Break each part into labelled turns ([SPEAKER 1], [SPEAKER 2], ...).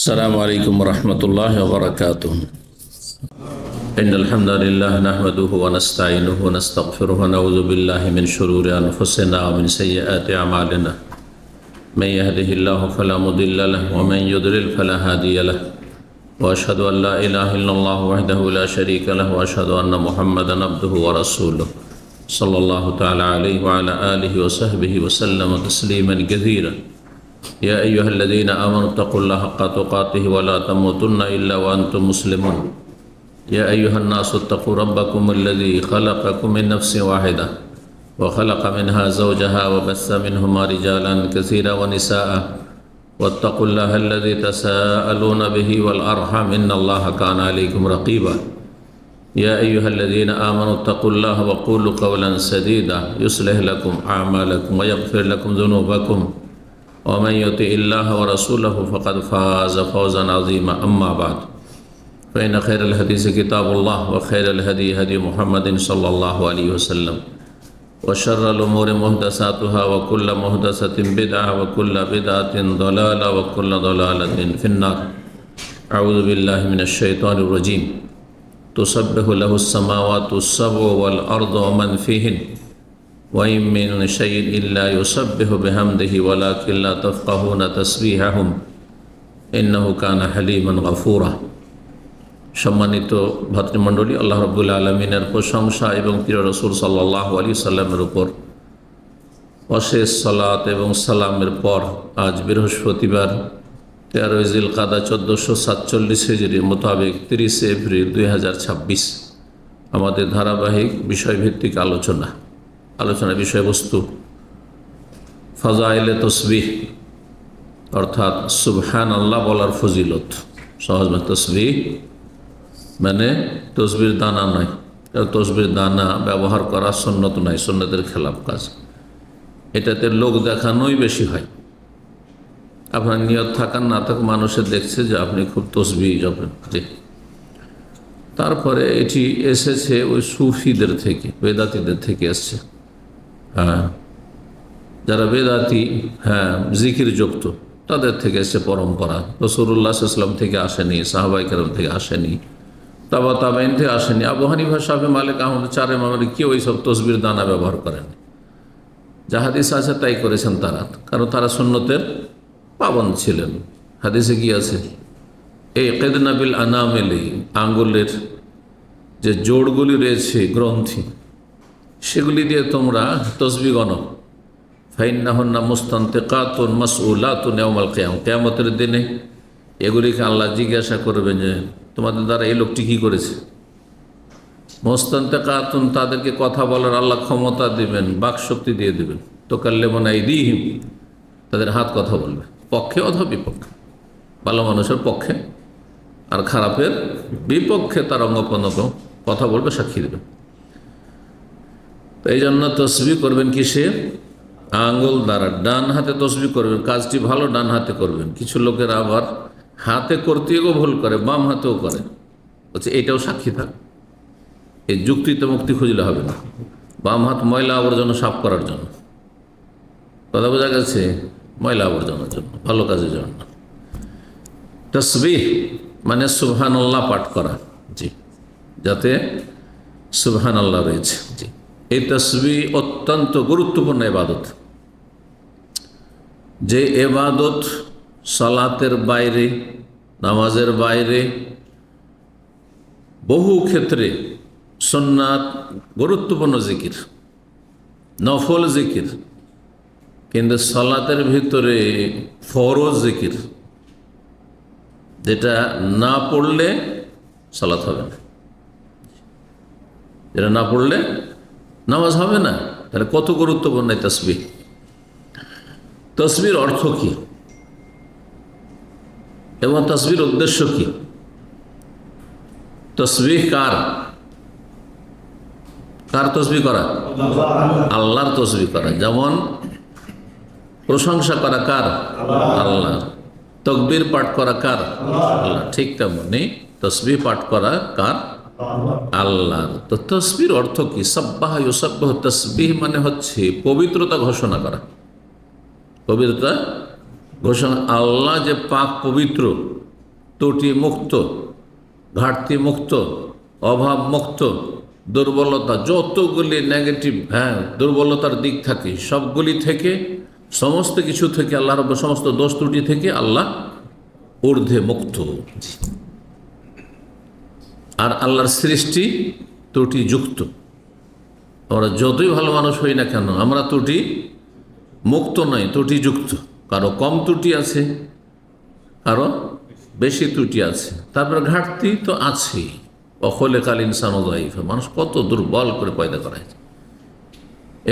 [SPEAKER 1] السلام عليكم ورحمة الله وبركاته. إن الحمد لله نحمده ونستعينه ونستغفره ونعوذ بالله من شرور أنفسنا ومن سيئات أعمالنا. من يهده الله فلا مضل له ومن يضلل فلا هادي له. وأشهد أن لا إله إلا الله وحده لا شريك له وأشهد أن محمدا عبده ورسوله صلى الله تعالى عليه وعلى آله وصحبه وسلم تسليما كثيرا. يا أيها الذين آمنوا اتقوا الله حق تقاته ولا تموتن إلا وأنتم مسلمون. يا أيها الناس اتقوا ربكم الذي خلقكم من نفس واحدة وخلق منها زوجها وبث منهما رجالا كثيرا ونساء واتقوا الله الذي تساءلون به والأرحام إن الله كان عليكم رقيبا. يا أيها الذين آمنوا اتقوا الله وقولوا قولا سديدا يصلح لكم أعمالكم ويغفر لكم ذنوبكم ومن يطع الله ورسوله فقد فاز فوزا عظيما. أما بعد فإن خير الحديث كتاب الله وخير الهدي هدي محمد صلى الله عليه وسلم وشر الأمور محدثاتها وكل محدثة بدعة وكل بدعة ضلالة وكل ضلالة في النار. أعوذ بالله من الشيطان الرجيم. تسبح له السماوات السبع والأرض ومن فيهن وإن من شيء إلا يسبح بحمده ولكن لا تفقهون تسبيحهم إنه كان حليما غفورا. সম্মানিত ভাতৃমণ্ডলী, আল্লাহ রাব্বুল আলামিনের প্রশংসা এবং প্রিয় রাসূল সাল্লাল্লাহু আলাইহি সাল্লামের উপর অশেষ সালাত এবং সালামের পর আজ বৃহস্পতিবার 13 জিলকাদা 1447 হিজরি মোতাবেক 30 এপ্রিল 2026 আমাদের ধারাবাহিক বিষয়ভিত্তিক আলোচনার বিষয়বস্তু ফাজাইলে তসবিহ, অর্থাৎ সুবহানাল্লাহ বলার ফজিলত। সহজ তসবিহ মানে তসবির দানা নয়, তসবির দানা ব্যবহার করা সুন্নত নয়, সুন্নতের খেলাফ কাজ। এটাতে লোক দেখানোই বেশি হয়। আপনার নিয়ত থাকার না থাক, মানুষের দেখছে যে আপনি খুব তসবিহ জপেন। তারপরে এটি এসেছে ওই সুফিদের থেকে, বেদাতিদের থেকে এসছে। হ্যাঁ, যারা বেদাতি, জিকির যুক্ত, তাদের থেকে এসছে পরম্পরা। রাসূলুল্লাহ সাল্লাল্লাহু আলাইহি ওয়াসাল্লাম থেকে আসেনি, সাহাবায়ে কেরাম থেকে আসেনি, তাবেঈন থেকে আসেনি। আবু হানিফা, শাফি, মালিক, আহমদ, চার ইমামের কেউ এইসব তসবির দানা ব্যবহার করেনি। যা হাদিস আছে তাই করেছেন তারা, কারণ তারা সুন্নতের পাবন্দ ছিলেন। হাদিসে কি আছে? এই কেদনা বিল আনামিলি, আঙ্গুলের যে জোড়গুলি রয়েছে, গ্রন্থি, সেগুলি দিয়ে তোমরা তসবিহ গণো। ফাইন্নাহুন্না মুস্তানতিকাতুন মাসউলাতুন ইয়াউমাল কিয়ামah, কিয়ামতের দিনে এগুলিকে আল্লাহ জিজ্ঞাসা করবেন যে তোমাদের দ্বারা এই লোকটি কী করেছে। মুস্তানতিকাতুন, তাদেরকে কথা বলার আল্লাহ ক্ষমতা দিবেন, বাকশক্তি দিয়ে দেবেন। তুকাল্লিমুনা আইদিহিম, তাদের হাত কথা বলবে, পক্ষে অথবা বিপক্ষে, ভালো মানুষের পক্ষে আর খারাপের বিপক্ষে তার অঙ্গপ্রত্যঙ্গ কথা বলবে, সাক্ষী দেবে। তো এই জন্য তসবিহ করবেন কিসে? আঙ্গুল দ্বারা। ডান হাতে তসবিহ করবেন, কাজটি ভালো ডান হাতে করবেন। কিছু লোকের আবার হাতে করতেও ভুল করে, বাম হাতেও করে, বলছে এটাও সাক্ষী থাক। এই যুক্তিতে মুক্তি খুঁজলে হবে না। বাম হাত ময়লা আবর্জনা সাফ করার জন্য, কথা বোঝা গেছে? ময়লা আবর্জনার জন্য, ভালো কাজের জন্য। তসবিহ মানে সুবহানাল্লাহ পাঠ করা, জি, যাতে সুবহানাল্লাহ রয়েছে। জি, এই তসবিহ অত্যন্ত গুরুত্বপূর্ণ ইবাদত। যে ইবাদত সালাতের বাইরে, নামাজের বাইরে, বহু ক্ষেত্রে সুন্নাত, গুরুত্বপূর্ণ জিকির, নফল জিকির, কিন্তু সালাতের ভিতরে ফরজ জিকির, যেটা না পড়লে সালাত হবে না, যেটা না পড়লে নামাজ হবে না। তাহলে কত গুরুত্বপূর্ণ এই তসবিহ। তসবির অর্থ কি এবং তসবির উদ্দেশ্য কি? তসবিহ কার তসবিহ করা? আল্লাহর তসবিহ করা। যেমন প্রশংসা করা কার? আল্লাহ। তাকবীর পাঠ করা কার? আল্লাহ। ঠিক তেমনি তসবিহ পাঠ করা কার? আল্লাহ। তো তসবির অর্থ কি? সাব্বাহা ইউসাব্বিহু, তসবিহ মানে হচ্ছে পবিত্রতা ঘোষণা করা, পবিত্রতা ঘোষণা। আল্লাহ যে পাক পবিত্র, ত্রুটি মুক্ত, ঘাটতি মুক্ত, অভাব মুক্ত, দুর্বলতা যতগুলি নেগেটিভ দুর্বলতার দিক থাকে সবগুলি থেকে, সমস্ত কিছু থেকে আল্লাহ রব, সমস্ত দোষ ত্রুটি থেকে আল্লাহ ঊর্ধ্বে মুক্ত। আর আল্লাহর সৃষ্টি ত্রুটিযুক্ত। আমরা যতই ভালো মানুষ হই না কেন, আমরা ত্রুটি মুক্ত নয়, ত্রুটিযুক্ত। কারো কম ত্রুটি আছে, কারো বেশি ত্রুটি আছে। তারপর ঘাটতি তো আছেই। অখলেকাল ইনসান যায়িফা, মানুষ কত দুর্বল করে পয়দা করা হয়েছে।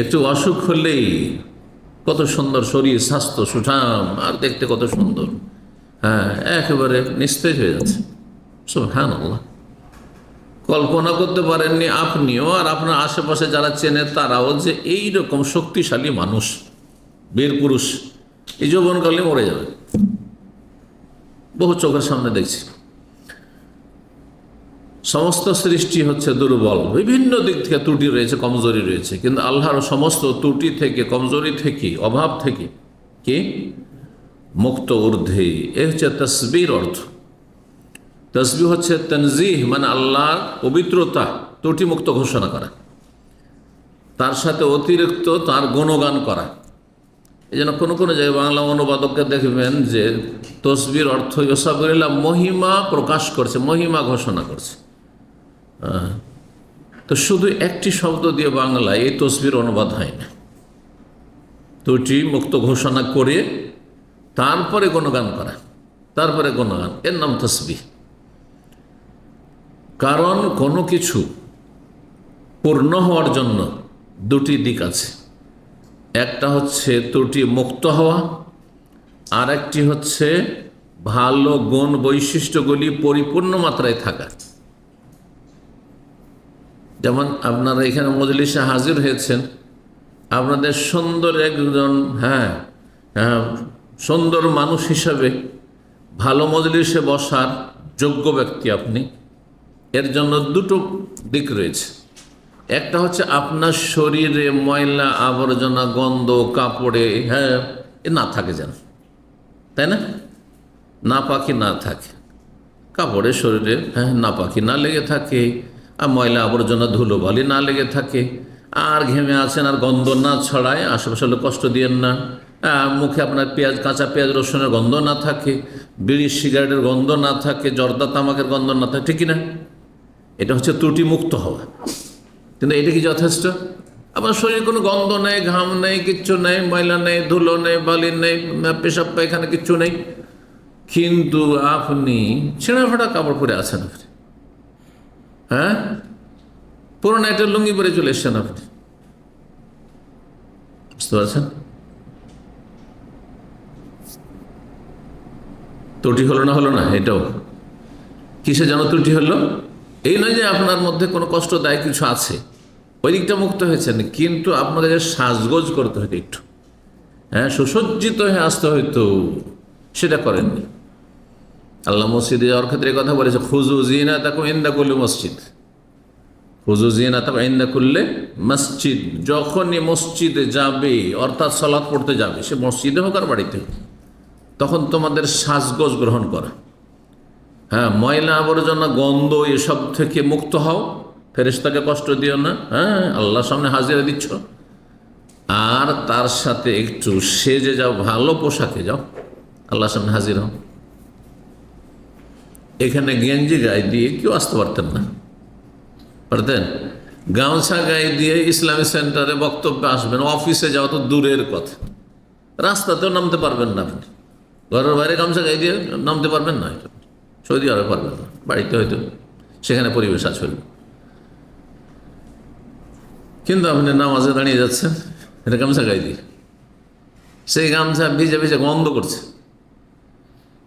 [SPEAKER 1] একটু অসুখ হলেই কত সুন্দর শরীর, স্বাস্থ্য সুঠাম, আর দেখতে কত সুন্দর, একেবারে নিস্তেজ হয়ে যাচ্ছে। সুবহানাল্লাহ। কল্পনা করতে পারেননি আপনিও আর আপনার আশেপাশে যারা চেনে তারাও যে এইরকম শক্তিশালী মানুষ, বীর পুরুষ এই যৌবনকালে মরে যাবে। বহু চোখের সামনে দেখছি। সমস্ত সৃষ্টি হচ্ছে দুর্বল, বিভিন্ন দিক থেকে ত্রুটি রয়েছে, কমজোরি রয়েছে, কিন্তু আল্লাহর সমস্ত ত্রুটি থেকে, কমজোরি থেকে, অভাব থেকে কি মুক্ত, ঊর্ধ্বে। এ হচ্ছে তসবির অর্থ। তসবিহ হচ্ছে তনজিহ, মানে আল্লাহর পবিত্রতা, ত্রুটি মুক্ত ঘোষণা করা, তার সাথে অতিরিক্ত তার গুণগান করা। এই জন্য কোনো কোনো জায়গায় বাংলা অনুবাদককে দেখবেন যে তসবির অর্থ ইউসাবিল্লাহ, মহিমা প্রকাশ করছে, মহিমা ঘোষণা করছে। তো শুধু একটি শব্দ দিয়ে বাংলায় এই তসবির অনুবাদ হয় না। ত্রুটি মুক্ত ঘোষণা করে তারপরে গুণগান করা, তারপরে গুণগান, এর নাম তসবিহ। কারণ কোনো কিছু পূর্ণ হওয়ার জন্য দুটি দিক আছে। একটা হচ্ছে ত্রুটি মুক্ত হওয়া, আর একটি হচ্ছে ভালো গুণ বৈশিষ্ট্যগুলি পরিপূর্ণ মাত্রায় থাকা। যেমন আপনারা এখানে মজলিসে হাজির হয়েছেন, আপনাদের সুন্দর একজন সুন্দর মানুষ হিসাবে ভালো মজলিসে বসার যোগ্য ব্যক্তি আপনি। এর জন্য দুটো দিক রয়েছে। একটা হচ্ছে আপনার শরীরে ময়লা আবর্জনা, গন্ধ, কাপড়ে এ না থাকে যেন, তাই না? নাপাকি না থাকে, কাপড়ে শরীরে নাপাকি না লেগে থাকে, আর ময়লা আবর্জনা ধুলোবালি না লেগে থাকে, আর ঘেমে আছেন আর গন্ধ না ছড়ায়, আশেপাশে লোক কষ্ট দিয়েন না, মুখে আপনার পেঁয়াজ, কাঁচা পেঁয়াজ রসুনের গন্ধ না থাকে, বিড়ি সিগারেটের গন্ধ না থাকে, জর্দা তামাকের গন্ধ না থাকে, ঠিক না? এটা হচ্ছে ত্রুটি মুক্ত হওয়া। কিন্তু এটা কি যথেষ্ট? আপনার শরীরে কোনো গন্ধ নেই, ঘাম নেই, কিচ্ছু নেই, ময়লা নেই, ধুলো নেই, বালি নেই, পেশাব পায়খানা কিচ্ছু নেই, কিন্তু আপনি ছেঁড়া ফাটা কাপড় পরে আছেন, আপনি পুরোনো একটা লুঙ্গি পরে চলে এসছেন, আপনি বুঝতে পারছেন? ত্রুটি হলো না, হলো না? এটাও কিসে যেন ত্রুটি হলো? এই নয় যে আপনার মধ্যে কোনো কষ্টদায়ক কিছু আছে, ওই দিকটা মুক্ত হয়েছেন, কিন্তু আপনাকে যে সাজগোজ করতে হতো একটু, সুসজ্জিত হয়ে আসতে হয়তো, সেটা করেননি। আল্লাহ মসজিদে যাওয়ার ক্ষেত্রে কথা বলেছে, খুজু জিনাতাকুম ইনদা কুল্লি মসজিদ, খুজু জিনাতাকুম ইনদা কুল্লি মসজিদ। যখনই মসজিদে যাবে, অর্থাৎ সালাত পড়তে যাবে, সে মসজিদে হোক আর বাড়িতে হোক, তখন তোমাদের সাজগোজ গ্রহণ করা, ময়লা আবর্জনা, গন্ধ এসব থেকে মুক্ত হও, ফেরেশতাকে কষ্ট দিও না, আল্লাহর সামনে হাজিরা দিচ্ছ, আর তার সাথে একটু সেজে যাও, ভালো পোশাকে যাও, আল্লাহর সামনে হাজির হও। এখানে গেঞ্জি গায়ে দিয়ে কেউ আসতে পারতেন না, পারতেন? গামছা গায়ে দিয়ে ইসলামী সেন্টারে বক্তব্যে আসবেন, অফিসে যাওয়া তো দূরের কথা, রাস্তাতেও নামতে পারবেন না, আপনি ঘরের বাইরে গামছা গায়ে দিয়ে নামতে পারবেন না, সৌদি আরবে পারবেন না, বাড়িতে হয়তো সেখানে পরিবেশ আছে, কিন্তু আপনি নামাজে দাঁড়িয়ে যাচ্ছেন এটা গামছা গায়ে দিয়ে, সেই গামছা ভিজে ভিজে গন্ধ করছে,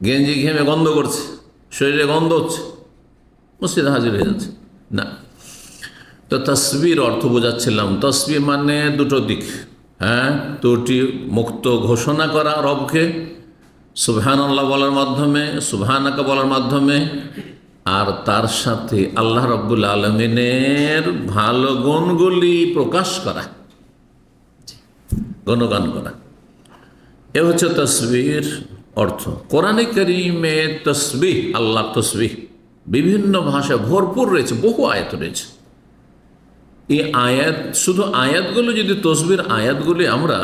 [SPEAKER 1] গেঞ্জি ঘেমে গন্ধ করছে, শরীরে গন্ধ হচ্ছে, মসজিদে হাজির হয়ে যাচ্ছে না। তো তসবির অর্থ বোঝাচ্ছিলাম। তসবির মানে দুটো দিক, ত্রুটি মুক্ত ঘোষণা করা রবকে সুবহানাল্লাহ বলার মাধ্যমে, সুবহানাকা বলার মাধ্যমে, আর তার সাথে আল্লাহ রাব্বুল আলামিনের ভালো গুণগুলি প্রকাশ করা, গুণগান করা। এ হচ্ছে তসবির অর্থ। কোরআনে কারীমে তসবিহ, আল্লাহ তসবিহ বিভিন্ন ভাষায় ভরপুর রয়েছে, বহু আয়াত রয়েছে। এই আয়াত, শুধু আয়াতগুলো যদি তসবির আয়াতগুলি আমরা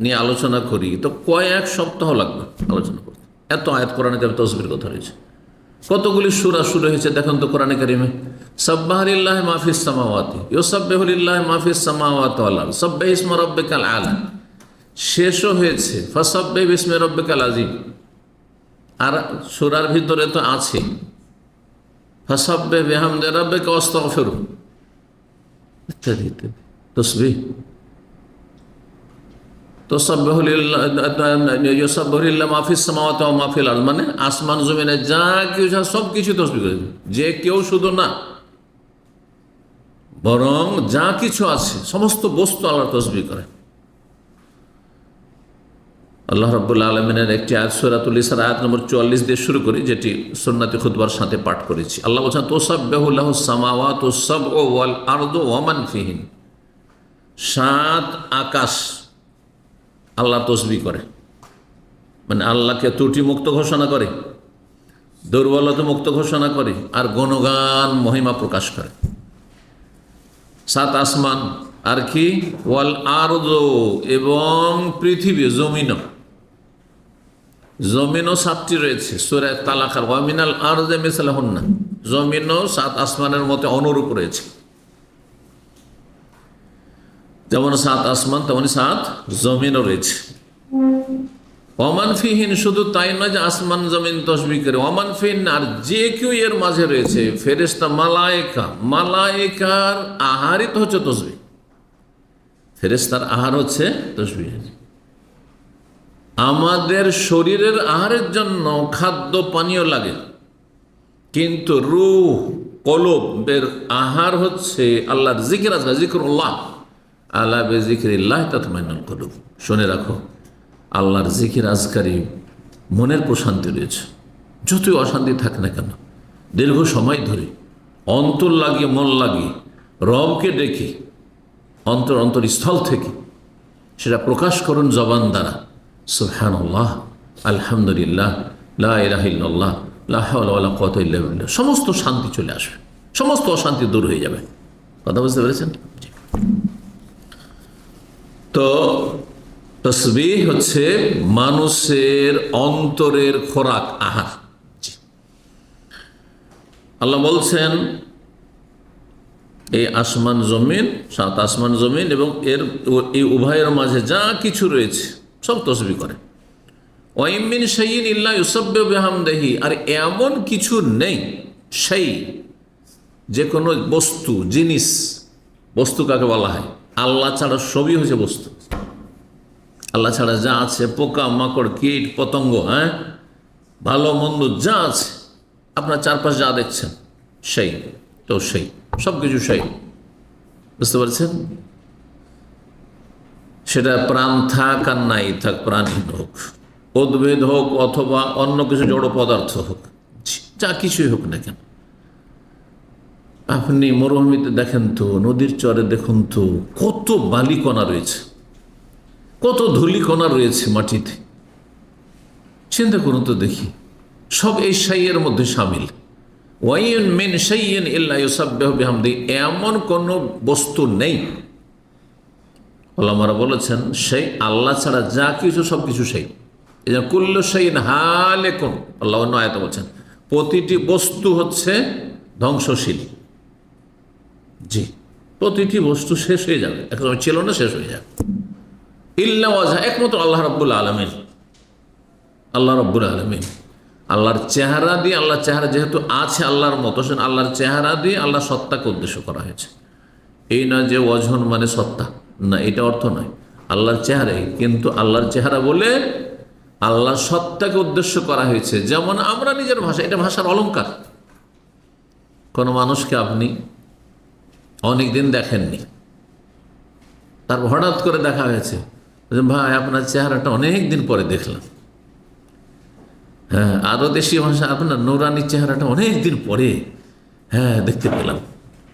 [SPEAKER 1] নিয়ে আলোচনা করি তো কয়েক সপ্তাহ লাগবে আলোচনা করতে। এত আয়াত কোরআনে কারীমে তসবির কথা রয়েছে। কতগুলি সূরা শুরু হয়েছে দেখেন তো কোরআনে কারীমে। সাব্বাহা লিল্লাহি মা ফিস সামাওয়াতি ইউসাব্বিহু লিল্লাহি মা ফিস সামাওয়াতি ওয়াল আরদ সাব্বিহ ইসমা রাব্বিকাল আলা। শেষও হয়েছে ফাসাব্বিহ বিসমি রাব্বিকাল আযীম। আর সূরার ভিতরে তো আছে ফাসাব্বিহ বিহামদি রাব্বিকা ওয়াস্তাগফিরু ইত্যাদি ইত্যাদি তসবিহ। তুসাব্বিহু লিল্লাহি ইউসাব্বিহু লিল্লাহি মা ফিস সামাওয়াতি ওয়া মা ফিল আরদ, মানে আসমান জমিনে যা কিছু সব কিছু তসবিহ করে। যে কেউ শুধু না, বরং যা কিছু আছে সমস্ত বস্তু আল্লাহর তসবিহ করে। আল্লাহ রাব্বুল আলামিনের একটি আয়াত সূরাতুল ইসরা আয়াত নম্বর 44 দিয়ে শুরু করি, যেটি সুন্নতি খুতবার সাথে পাঠ করেছি। আল্লাহ বলছেন তুসাব্বিহু লাহুস সামাওয়াতুস সাবউ ওয়াল আরদু ওয়া মান ফিহিন। 7 আকাশ আল্লাহ তসবিহ করে, মানে আল্লাহকে ত্রুটি মুক্ত ঘোষণা করে, দুর্বলতা মুক্ত ঘোষণা করে, আর গুণগান মহিমা প্রকাশ করে। 7 আসমান আর কি, ওয়াল আরদু, এবং পৃথিবী জমিনও। জমিনও 7টি রয়েছে সূরা তালাকের, ওয়া মিনাল আরদি মিসলাহুন্না। জমিনও 7 আসমানের মতো অনুরূপ রয়েছে। যেমন 7 আসমান তেমনি 7 জমিনও রয়েছে। ওমান ফিহিন, শুধু তাই নয় যে আসমান জমিন তসবিহ করে, ওমান ফিহিন, আর যে কেউ এর মাঝে রয়েছে, ফেরেশতা, মালায়েকা। মালায়েকার আহারই তো হচ্ছে তসবিহ, ফেরেশতার আহার হচ্ছে তসবিহ। আমাদের শরীরের আহারের জন্য খাদ্য পানীয় লাগে, কিন্তু রূহ কলবের আহার হচ্ছে আল্লাহর জিকির। আজকাল জিকরুল্লাহ, আলা বিযিকরিল্লাহ তাতমাইন্নুল কুলুব। শুনে রাখো, আল্লাহর জিকির আজকারি মনের প্রশান্তি রয়েছে। যতই অশান্তি থাক না কেন, দীর্ঘ সময় ধরে অন্তর লাগিয়ে, মন লাগিয়ে রবকে ডেকে অন্তরস্থল থেকে সেটা প্রকাশ করুন জবান দ্বারা। সুবহানাল্লাহ, আলহামদুলিল্লাহ, লা ইলাহা ইল্লাল্লাহ, লা হাওলা ওয়ালা কুওয়াতা ইল্লা বিল্লাহ। সমস্ত শান্তি চলে আসবে, সমস্ত অশান্তি দূর হয়ে যাবে। কথা বুঝতে পেরেছেন? তো তসবিহ হচ্ছে মানুষের অন্তরের খোরাক, আহার। আল্লাহ বলছেন এই আসমান জমিন, 7 আসমান জমিন এবং এই উভয়ের মাঝে যা কিছু রয়েছে সব তসবিহ করে। ওয়া ইম মিন শাইইন ইল্লা ইউসাব্বিহু বিহামদিহি, আর এমন কিছু নেই, সেই যে কোনো বস্তু, জিনিস, বস্তু কাকে বলা হয়? আল্লাহ ছাড়া সবই হচ্ছে বস্তু। আল্লাহ ছাড়া যা আছে, পোকা মাকড় কীট পতঙ্গ, ভালো মন্দ যা আছে, আপনার চারপাশ যা দেখছেন সেই তো সেই, সব কিছু সেই। বুঝতে পারছেন? সেটা প্রাণ থাক আর নাই থাক, প্রাণহীন হোক, উদ্ভিদ হোক অথবা অন্য কিছু জড় পদার্থ হোক, যা কিছুই হোক না কেন। আপনি মরুভূমিতে দেখেন তো, নদীর চরে দেখুন তো, কত বালিকণা রয়েছে, কত ধূলিকণা রয়েছে মাটিতে। চিন্তা করুন তো দেখি, সব এই শাইয়ের মধ্যে সামিল। ওয়াইন মিন শাইইন ইল্লা ইউসাব্বিহু বিহামদিহি, এমন কোন বস্তু নেই, ওলামারা বলেছেন, সেই আল্লাহ ছাড়া যা কিছু সব কিছু সেই। এই যে কুল্লু শাইইন হালিকুন, আল্লাহ অন্য আয়াতে বলছেন প্রতিটি বস্তু হচ্ছে ধ্বংসশীল। জি, প্রতিটি বস্তু শেষ হয়ে যাবে, একসময় ছিল না, শেষ হয়ে যাবে। ইল্লা ওয়াজহা, একমাত্র আল্লাহ রাব্বুল আলামিন। আল্লাহ রাব্বুল আলামিন, আল্লাহর চেহারা দিয়ে, আল্লাহর চেহারা যেহেতু আছে আল্লাহর মতো, সেন আল্লাহর চেহারা দিয়ে আল্লাহ সত্তাকে উদ্দেশ্য করা হয়েছে। এই না যে ওয়াজহন মানে সত্তা, না, এটা অর্থ নয়। আল্লাহর চেহারাই, কিন্তু আল্লাহর চেহারা বলে আল্লাহ সত্তাকে উদ্দেশ্য করা হয়েছে। যেমন আমরা নিজের ভাষা, এটা ভাষার অলংকার। কোনো মানুষকে আপনি অনেক দিন দেখেননি, তারপর হঠাৎ করে দেখা হয়েছে, ভাই আপনার চেহারাটা অনেক দিন পরে দেখলাম। হ্যাঁ, আরও দেশীয় ভাষা, আপনার নুরানি চেহারাটা অনেক দিন পরে দেখতে পেলাম।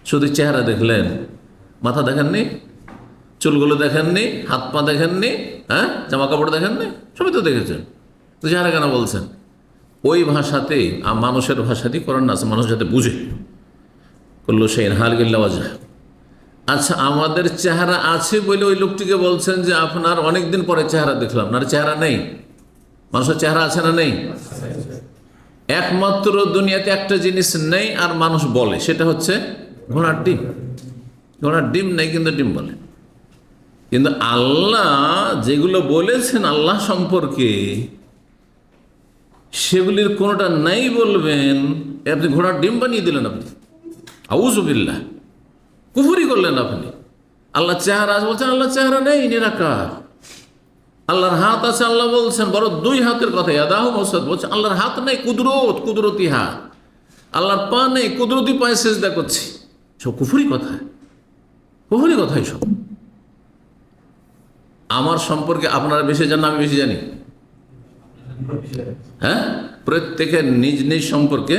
[SPEAKER 1] শুধু চেহারা দেখলেন, মাথা দেখেননি, চুলগুলো দেখেননি, হাত পা দেখেননি, জামা কাপড় দেখেননি, সবই তো দেখেছেন। তো চেহারা কেন বলছেন? ওই ভাষাতে, মানুষের ভাষাতেই করেন না, মানুষ যাতে বুঝে। করলো সেই হাল গিল্লাওয়াজা। আচ্ছা, আমাদের চেহারা আছে বলে ওই লোকটিকে বলছেন যে আপনার অনেকদিন পরে চেহারা দেখলাম, আপনার চেহারা নেই। মানুষের চেহারা আছে না নেই? একমাত্র দুনিয়াতে একটা জিনিস নেই আর মানুষ বলে, সেটা হচ্ছে ঘোড়ার ডিম। ঘোড়ার ডিম নেই কিন্তু ডিম বলে। কিন্তু আল্লাহ যেগুলো বলেছেন আল্লাহ সম্পর্কে, সেগুলির কোনোটা নাই বলবেন, আপনি ঘোড়ার ডিম বানিয়ে দিলেন। আপনি আউযুবিল্লাহ, কুফরি করলেন আপনি। আল্লাহ চেহারা আছে বলছেন, আল্লাহ চেহারা নেই, নিরাকার। আল্লাহর হাত আছে আল্লাহ বলছেন, বড় দুই হাতের কথা, ইয়াদাহু মাবসুতাতান বলছেন। আল্লাহর হাত নেই, কুদরতি হাত। আল্লাহর পা নেই, কুদরতি পায়ে সিজদা করছি। সব কুফরি কথা, কুফরি কথাই সব। আমার সম্পর্কে আপনারা বেশি জানেন, আমি বেশি জানি? হ্যাঁ, প্রত্যেকের নিজ নিজ সম্পর্কে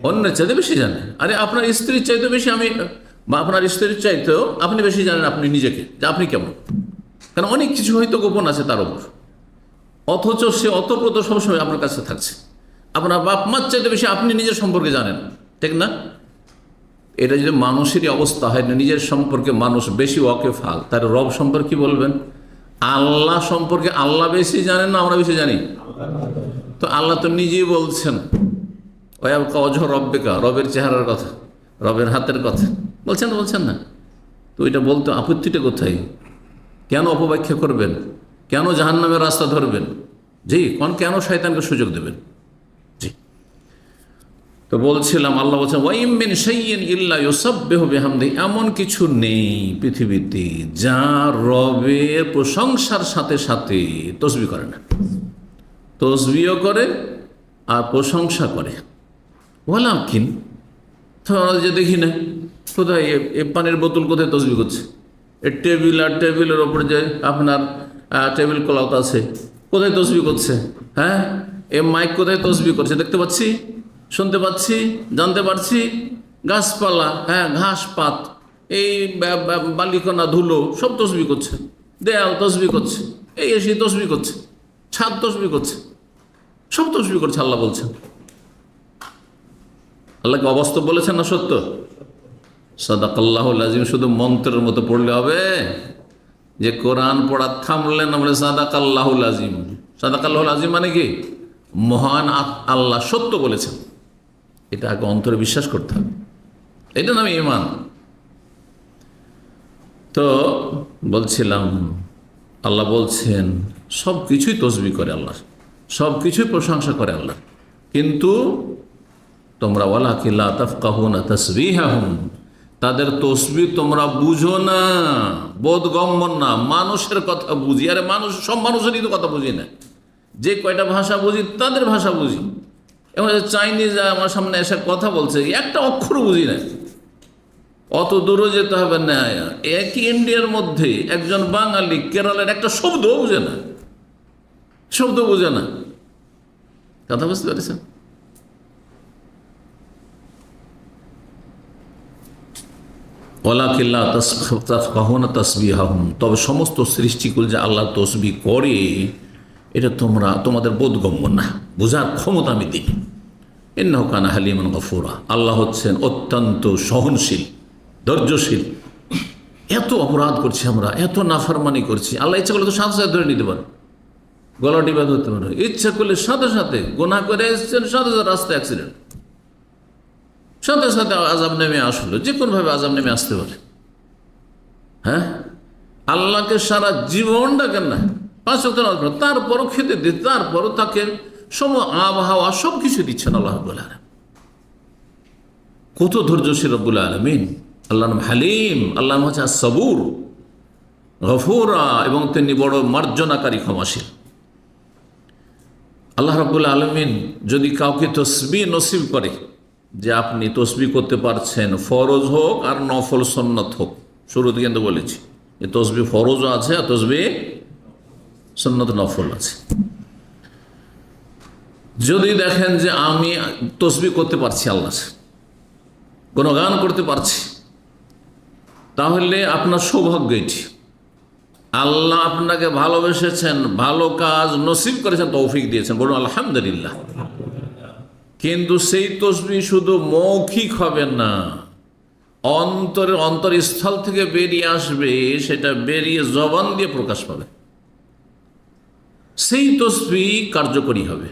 [SPEAKER 1] অন্যের চাইতে বেশি জানে। আরে আপনার স্ত্রীর চাইতে বেশি আমি, বা আপনার স্ত্রীর চাইতেও আপনি বেশি জানেন আপনি নিজেকে, যে আপনি কেমন। কারণ অনেক কিছু হয়তো গোপন আছে তার উপর, অথচ সে অতপ্রত সবসময় আপনার কাছে থাকছে। আপনার বাপ মার চাইতে বেশি আপনি নিজের সম্পর্কে জানেন, ঠিক না? এটা যদি মানুষেরই অবস্থা হয় না, নিজের সম্পর্কে মানুষ বেশি ওয়াকিফাল, তার রব সম্পর্কে কি বলবেন? আল্লাহ সম্পর্কে আল্লাহ বেশি জানেন না আমরা বেশি জানি? তো আল্লাহ তো নিজেই বলছেন, রব্বিকা, রবের চেহারার কথা, রবের হাতের কথা বলছেন, বলছেন না? তো এটা বলতে আপত্তিটা কোথায়? কেন অপব্যাখ্যা করবেন? কেন জাহান্নামের রাস্তা ধরবেন? জি, কেন শয়তানকে সুযোগ দেবেন? জি, তো বলছিলাম আল্লাহ বলছেন ওয়াইম মিন শাইইন ইল্লা ইউসাব্বিহু বিহামদিহি, এমন কিছু নেই পৃথিবীতে যা রবের প্রশংসার সাথে সাথে তসবিহ করে না। তসবিহও করে আর প্রশংসা করে। ওয়ালাকিন, যে দেখি না কোথায় এ পানির বোতল কোথায় তসবিহ করছে, এ টেবিল আর টেবিলের ওপর যে আপনার টেবিল ক্লথ আছে কোথায় তসবিহ করছে, হ্যাঁ, এ মাইক কোথায় তসবিহ করছে দেখতে পাচ্ছি, শুনতে পাচ্ছি, জানতে পারছি। গাছপালা, হ্যাঁ, ঘাস পাত, এই বালিকণা ধুলো সব তসবিহ করছে, দেয়াল তসবিহ করছে, এই এসে তসবিহ করছে, ছাদ তসবিহ করছে, সব তসবিহ করছে। আল্লাহ বলছেন, আল্লাহকে অবাস্তব বলেছেন না সত্য? সাদাকাল্লাহুল আযীম শুধু মন্ত্রের মতো পড়লে হবে যে কোরআন পড়া থামলেন না বলে সাদাকাল্লাহুল আযীম? সাদাকাল্লাহুল আযীম মানে কি? মহান আল্লাহ সত্য বলেছেন, এটা আগে অন্তরে বিশ্বাস করতে হবে, এটা নামে ঈমান। তো বলছিলাম আল্লাহ বলছেন সব কিছুই তসবিহ করে আল্লাহ, সব কিছুই প্রশংসা করে আল্লাহ, কিন্তু তোমরা ওয়ালাকিন লা তাফকাহুনা তাসবিহাহুম, তাদের তসবিহ তোমরা বুঝো না, বোধগম্য না। মানুষের কথা বুঝি, আরে মানুষ, সব মানুষেরই তো কথা বুঝি না। যে কয়টা ভাষা বুঝি তাদের ভাষা বুঝি। এবং চাইনিজ আমার সামনে এসে কথা বলছে, একটা অক্ষর বুঝি না। অত দূরে যেতে হবে না। একই ইন্ডিয়ার মধ্যে একজন বাঙালি কেরলের একটা শব্দও বুঝে না, শব্দ বুঝে না। কথা বুঝতে পেরেছেন? ওয়ালাকিন লা তাফকাহুনা তাসবিহাহুম, তবে সমস্ত সৃষ্টিকুল যে আল্লাহ তসবিহ করে এটা তোমাদের বোধগম্য না, বোঝার ক্ষমতা আমি দিই। ইন্নাহু কানা হালিমান গফুরা, আল্লাহ হচ্ছেন অত্যন্ত সহনশীল, ধৈর্যশীল। এত অপরাধ করছি আমরা, এত নাফরমানি করছি, আল্লাহ ইচ্ছা করলে তো সাথে সাথে ধরে নিতে পারে, গলা টিপা ধরতে পারে, ইচ্ছা করলে সাথে সাথে গুনাহ করে এসেছেন, সাথে সাথে রাস্তায় অ্যাক্সিডেন্ট, সাথে সাথে আযাব নেমে আসলো, যে কোনোভাবে আযাব নেমে আসতে পারে। হ্যাঁ, আল্লাহকে সারা জীবন ডাকেন না, 5 ওয়াক্ত নামাজ পড়েন, তারপরও খেতে দিতে, তারপরও তাকে আবহাওয়া সব কিছু দিচ্ছেন আল্লাহ রাব্বুল আলামিন। কত ধৈর্যশীল রব্বুল আলামিন। আল্লাহর নাম হালিম, আল্লাহর নাম হচ্ছে আস-সাবুর, গফুরা, এবং তিনি বড় মার্জনাকারী, ক্ষমাশীল। আল্লাহ রাব্বুল আলামিন যদি কাউকে তসবিহ নসিব করে, যে আপনি তসবিহ করতে পারছেন, ফরজ হোক আর নফল সুন্নাত হোক, শুরুতে কিন্তু বলেছি যে তসবিহ ফরজও আছে আর তসবিহ সুন্নাত নফল আছে। যদি দেখেন যে আমি তসবিহ করতে পারছি, আল্লাহ গুণগান করতে পারছি, তাহলে আপনার সৌভাগ্য এটি। আল্লাহ আপনাকে ভালোবেসেছেন, ভালো কাজ নসিব করেছেন, তৌফিক দিয়েছেন, বলুন আলহামদুলিল্লাহ। কিন্তু সেই তসবিহ শুধু মৌখিক হবে না, অন্তরস্থল থেকে বেরিয়ে আসবে, সেটা বেরিয়ে জবান দিয়ে প্রকাশ পাবে, সেই তসবিহ কার্যকরী হবে।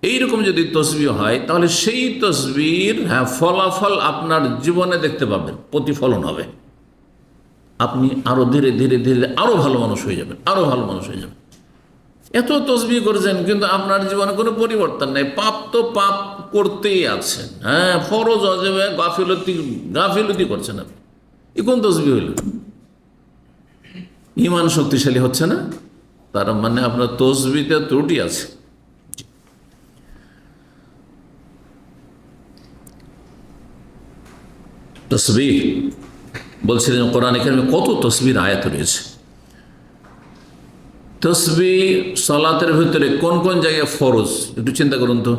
[SPEAKER 1] এইরকম যদি তসবিহ হয় তাহলে সেই তসবির ফলাফল আপনার জীবনে দেখতে পাবেন, প্রতিফলন হবে। আপনি আরো ধীরে ধীরে ধীরে আরো ভালো মানুষ হয়ে যাবেন, আরো ভালো মানুষ হয়ে যাবেন। এত তসবিহ করেছেন কিন্তু আপনার জীবনে কোনো পরিবর্তন নেই, পাপ তো পাপ করতেই আছেন। ফরজ অজেবে গাফিলতি করছেন আপনি, এ কোন তসবিহ হইল? ঈমান শক্তিশালী হচ্ছে না, তার মানে আপনার তসবিহতে ত্রুটি আছে। তসবিহ বলছিলেন কোরআনে কারিমে কত তসবিহর আয়াত রয়েছে। তসবিহ সালাতের ভিতরে কোন কোন জায়গায় ফরজ একটু চিন্তা করুন তো।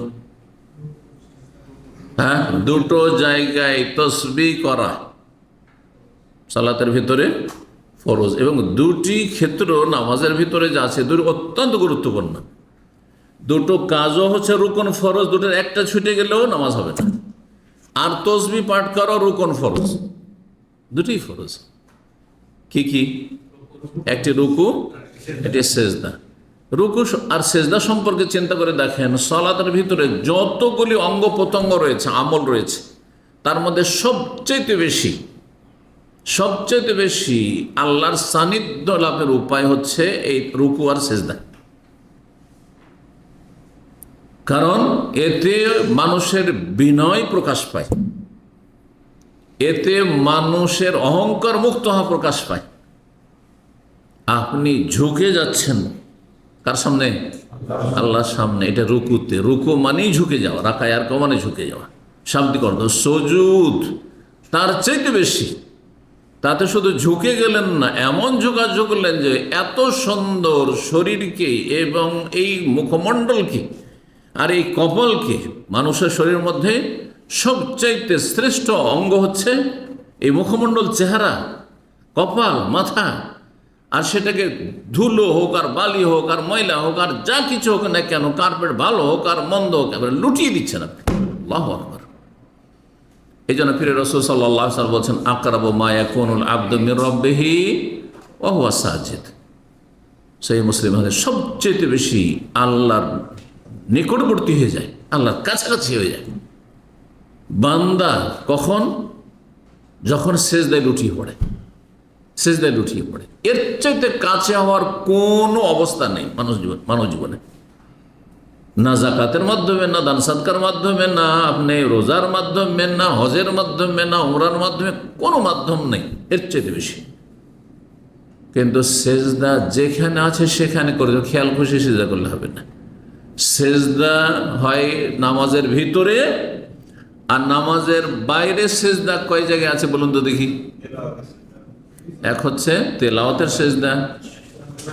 [SPEAKER 1] দুটো জায়গায় তসবিহ করা সালাতের ভিতরে ফরজ, এবং দুটি ক্ষেত্র নামাজের ভিতরে যা আছে দুটো অত্যন্ত গুরুত্বপূর্ণ। দুটো কাজও হচ্ছে রুকন ফরজ, দুটোর একটা ছুটে গেলেও নামাজ হবে না। আর তসবিহ পাঠ করা রুকন ফরজ, দুটোই ফরজ। কি কি? একটি রুকু, একটি সেজদা। রুকু আর সেজদা সম্পর্কে চিন্তা করে দেখেন, সালাতের ভিতরে যতগুলি অঙ্গ প্রত্যঙ্গ রয়েছে, আমল রয়েছে, তার মধ্যে সবচেয়ে বেশি আল্লাহর সান্নিধ্য লাভের উপায় হচ্ছে এই রুকু আর সেজদা। কারণ এতে মানুষের বিনয় প্রকাশ পায়, এতে মানুষের অহংকার মুক্ত হওয়া প্রকাশ পায়। আপনি ঝুঁকে যাচ্ছেন কার সামনে? আল্লাহর সামনে। এটা রুকুতে, রুকু মানেই ঝুঁকে যাওয়া, রাকায় আর কমানে ঝুঁকে যাওয়া, শাব্দিক অর্থ। সজুদ তার চাইতে বেশি, তাতে শুধু ঝুঁকে গেলেন না, এমন ঝুঁকলেন যে এত সুন্দর শরীরকে এবং এই মুখমণ্ডলকে আর এই কপালকে, মানুষের শরীরের মধ্যে সবচাইতে শ্রেষ্ঠ অঙ্গ হচ্ছে এই মুখমণ্ডল, চেহারা, কপাল, মাথা, আর সেটাকে ধুলো হোক আর বালি হোক আর ময়লা হোক আর যা কিছু হোক না কেন, কার্পেট ভালো হোক আর মন্দ হোক, লুটিয়ে দিচ্ছেন আপনি। আল্লাহু আকবার। এই জন্য ফিরে রাসূল সাল্লাল্লাহু আলাইহি ওয়াসাল্লাম বলছেন, আকরাবু মা ইয়াকুনুল আবদু মির রাব্বিহি ওয়া হুয়া সাজিদ। সেই মুসলিম হলে সবচেয়ে বেশি আল্লাহর নিকটবর্তী হয়ে যায়, আল্লাহর কাছাকাছি হয়ে যায় বান্দা কখন? যখন সেজদায় লুটিয়ে পড়ে, সেজদায় লুটিয়ে পড়ে। এর চাইতে কাছে হওয়ার কোনো অবস্থা নেই মানব জীবনে। না জাকাতের মাধ্যমে, না দান সাদকার মাধ্যমে, না আপনি রোজার মাধ্যমে, না হজের মাধ্যমে, না উমরার মাধ্যমে, কোনো মাধ্যম নেই এর চাইতে বেশি। কিন্তু সেজদা যেখানে আছে সেখানে করে খেয়াল খুশি সেজদা করলে হবে না। সেজদা হয় নামাজের ভিতরে, আর নামাজের বাইরে সেজদা কয় জায়গায় আছে বলুন তো দেখি। এক হচ্ছে তেলাওয়াতের সেজদা,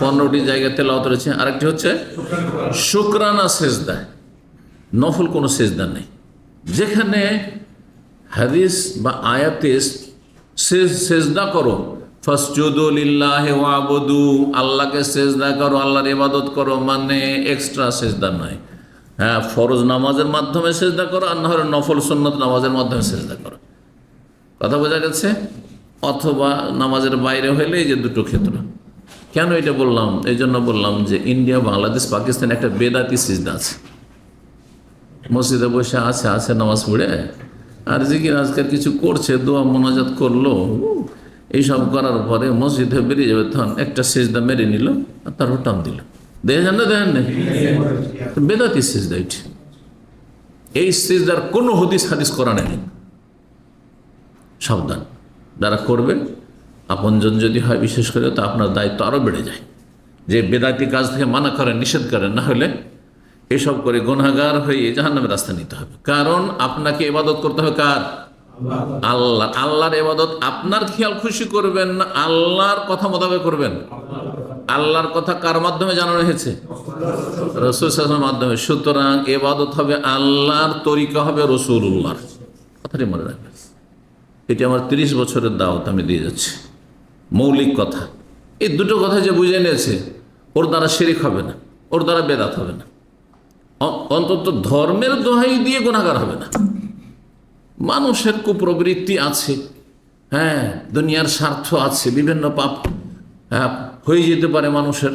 [SPEAKER 1] 15টি জায়গায় তেলাওয়াত রয়েছে। আরেকটি হচ্ছে শুকরানা সেজদা, নফল কোনো সেজদা নেই। যেখানে হাদিস বা আয়াতে সেজদা করো, ফাসজুদু লিল্লাহি ওয়াবুদু, আল্লাহকে সেজদা করো, আল্লাহর ইবাদত করো, মানে এক্সট্রা সেজদা নয়। ফরজ নামাজের মাধ্যমে সেজদা করো, আর না হলে নফল সুন্নত নামাজের মাধ্যমে সেজদা করো। কথা বোঝা গেছে? অথবা নামাজের বাইরে হইলে এই যে দুটো ক্ষেত্র। কেন এটা বললাম? এই জন্য বললাম যে ইন্ডিয়া, বাংলাদেশ, পাকিস্তান একটা বেদাতি সিজদা আছে। মসজিদে বসে আছে নামাজ পড়ে, আর জিকির আজকাল কিছু করছে, দোয়া মোনাজাত করলো, এইসব করার পরে মসজিদে বেরিয়ে যাবে, তখন একটা সিজদা মেরে নিল আর তারপর টান দিল। দেখেন না? বেদাতি সিজদা এটি। এই সিজদার কোনো হাদিস কোরআনে নেই। সাবধান, যারা করবেন আপনজন যদি হয় বিশেষ করে, তা আপনার দায়িত্ব আরও বেড়ে যায় যে বেদাতি কাজ থেকে মানা করেন, নিষেধ করেন, না হলে এসব করে গুনাহগার হয়ে জাহান্নামের রাস্তা নিতে হবে। কারণ আপনাকে ইবাদত করতে হবে কার? আল্লাহ। আল্লাহর ইবাদত আপনার খেয়াল খুশি করবেন না, আল্লাহর কথা মোতাবেক করবেন। আল্লাহর কথা কার মাধ্যমে জানানো হয়েছে? রাসূল সাল্লাল্লাহু আলাইহি ওয়াসাল্লামের মাধ্যমে। সুতরাং ইবাদত হবে আল্লাহর, তরিকা হবে রাসূলুল্লাহর। কথাটি মনে রাখবেন। এটি আমার 30 বছরের দাওয়াত আমি দিয়ে যাচ্ছি, মৌলিক কথা। এই দুটো কথা যে বুঝে নিয়েছে, ওর দ্বারা শিরিক হবে না, ওর দ্বারা বেদাত হবে না, অন্তত ধর্মের দোহাই দিয়ে গুনাহগার হবে না। মানুষের কুপ্রবৃত্তি আছে, হ্যাঁ, দুনিয়ার স্বার্থ আছে, বিভিন্ন পাপ হয়ে যেতে পারে মানুষের,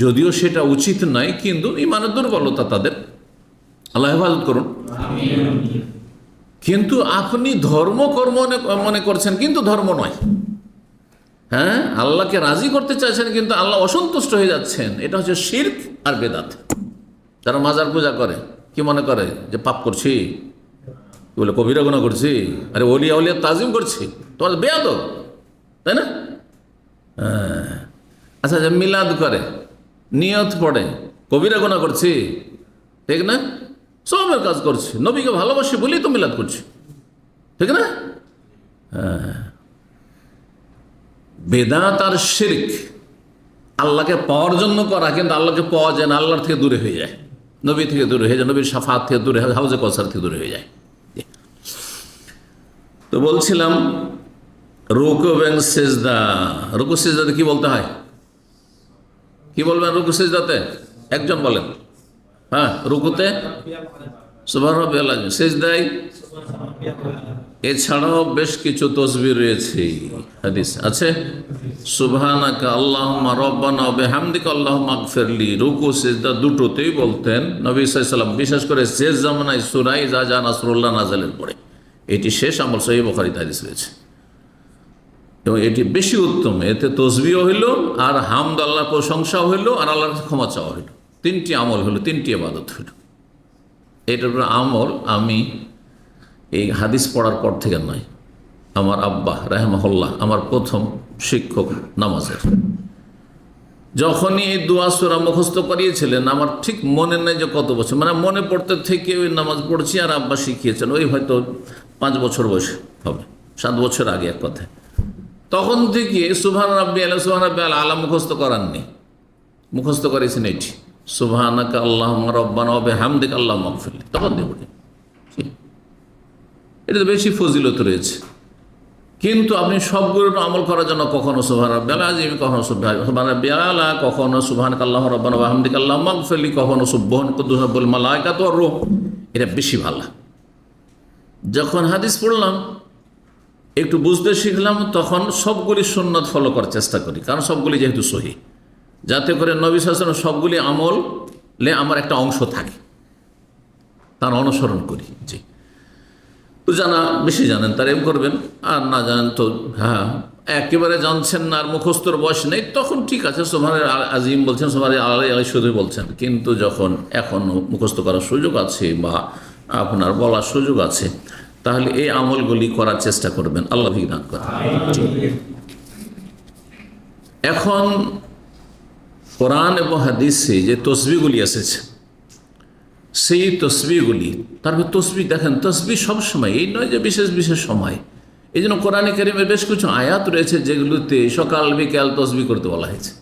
[SPEAKER 1] যদিও সেটা উচিত নয়, কিন্তু ইমানের দুর্বলতা তাদের, আল্লাহ হেফাজত করুন। কিন্তু আপনি ধর্মকর্ম মনে করছেন, কিন্তু ধর্ম নয়। হ্যাঁ, আল্লাহকে রাজি করতে চাইছেন, কিন্তু আল্লাহ অসন্তুষ্ট হয়ে যাচ্ছেন। এটা হচ্ছে শিরক আর বেদাত। যারা মাজার পূজা করে কি মনে করে যে পাপ করছি, বলে কবিরা গুনাহ করছি, আরে ওলিয়া ওলিয়া তাজিম করছি, তোমার বেয়াদব, তাই না? আচ্ছা, যে মিলাদ করে, নিয়ত পড়ে, কবিরা গুনাহ করছি, ঠিক না? সবের কাজ করছি, নবীকে ভালোবাসি বলেই তো মিলাদ করছি, ঠিক না? বেদাত আর শিরক আল্লাহকে পাওয়ার জন্য করা, কিন্তু আল্লাহকে পাওয়া যায় না, আল্লাহর থেকে দূরে হয়ে যায়, নবী থেকে দূরে হয়ে যায়, নবীর শাফাত থেকে দূরে, হাউজে কাউসার থেকে দূরে হয়ে যায়। তো বলছিলাম রুকু এবং সিজদা। রুকু সিজদাতে কি বলতে হয়? কি বলবেন রুকু সিজদাতে? একজন বলেন। হ্যাঁ, রুকুতে সুবহান রাব্বিয়াল আযীম, সিজদায় এছাড়াও বেশ কিছু তাসবিহ রয়েছে, হাদিস আছে। সুবহানাকা আল্লাহুম্মা রাব্বানা ওয়া বিহামদিকা আল্লাহুম্মা আগফিরলি। রুকু সিজদা দুটোতেই বলতেন নবী সাল্লাল্লাহু আলাইহি ওয়াসাল্লাম, বিশেষ করে শেষ জামানায় সূরা ইযা জা নাসরুল্লাহ নাযিলের পরে। এটি শেষ আমল, সহিহ বুখারীতে হাদিস রয়েছে, এবং এটি বেশি উত্তম। এতে তসবিহ হইল, আর হামদ, আল্লাহর প্রশংসাও হইল, আর আল্লাহর কাছে ক্ষমা চাওয়া হইল। তিনটি আমল হইল, তিনটি ইবাদত হইল। এটার উপর আমল আমি এই হাদিস পড়ার পর থেকে নয়, আমার আব্বা রাহিমাহুল্লাহ আমার প্রথম শিক্ষক নামাজের, যখনই এই দোয়া সূরা মুখস্থ করিয়েছিলেন, আমার ঠিক মনে নেই যে কত বছর, মানে মনে পড়তে থেকে ওই নামাজ পড়ছি, আর আব্বা শিখিয়েছেন, ওই হয়তো 5 বছর বয়স হবে, 7 বছর আগে এক কথায়। তখন থেকে সুবহান রাব্বিয়াল আলা মুখস্থ করাননি, মুখস্থ করেছেন এটি, সুবহানাকা আল্লাহুম্মা রাব্বানা ওয়া বিহামদিকা আল্লাহুম্মা আগফিরলি। তখন দেবো, এটা তো বেশি ফজিলত রয়েছে। কিন্তু আপনি সবগুলোর আমল করার জন্য কখনো সুবহান রাব্বিয়াল আযীম, কখনো সুবহান রাব্বিয়াল আলা, কখনো সুবহানাকা আল্লাহুম্মা রাব্বানা ওয়া বিহামদিকা আল্লাহুম্মা আগফিরলি, কখনো সুবহান কুদ্দুস রাব্বুল মালায়েকাতু ওয়ার রূহ, এটা বেশি ভালো। যখন হাদিস পড়লাম, একটু বুঝতে শিখলাম, তখন সবগুলি সুন্নাত ফলো করার চেষ্টা করি, কারণ সবগুলি যেহেতু সহিহ, যাতে করে নবী সাল্লাল্লাহু আলাইহি ওয়াসাল্লাম সবগুলি আমলে আমার একটা অংশ থাকে, তার অনুসরণ করি। জি, তো জানা বেশি জানেন তার এম করবেন, আর না জানেন তো হ্যাঁ একেবারে জানছেন না, আর মুখস্থর বয়স নেই, তখন ঠিক আছে সুবহান আযীম বলছেন, সুবহান আল্লাহ শুধু বলছেন। কিন্তু যখন এখনও মুখস্থ করার সুযোগ আছে বা আপনার বলার সুযোগ আছে, তাহলে এই আমলগুলি করার চেষ্টা করবেন, আল্লাহ দান করেন। এখন কোরআন এবং হাদিসে যে তসবিহগুলি এসেছে, সেই তসবিহগুলি, তারপর তসবিহ দেখেন, তসবিহ সবসময়, এই নয় যে বিশেষ বিশেষ সময়। এই জন্য কোরআনে কারিমে বেশ কিছু আয়াত রয়েছে যেগুলোতে সকাল বিকাল তসবিহ করতে বলা হয়েছে।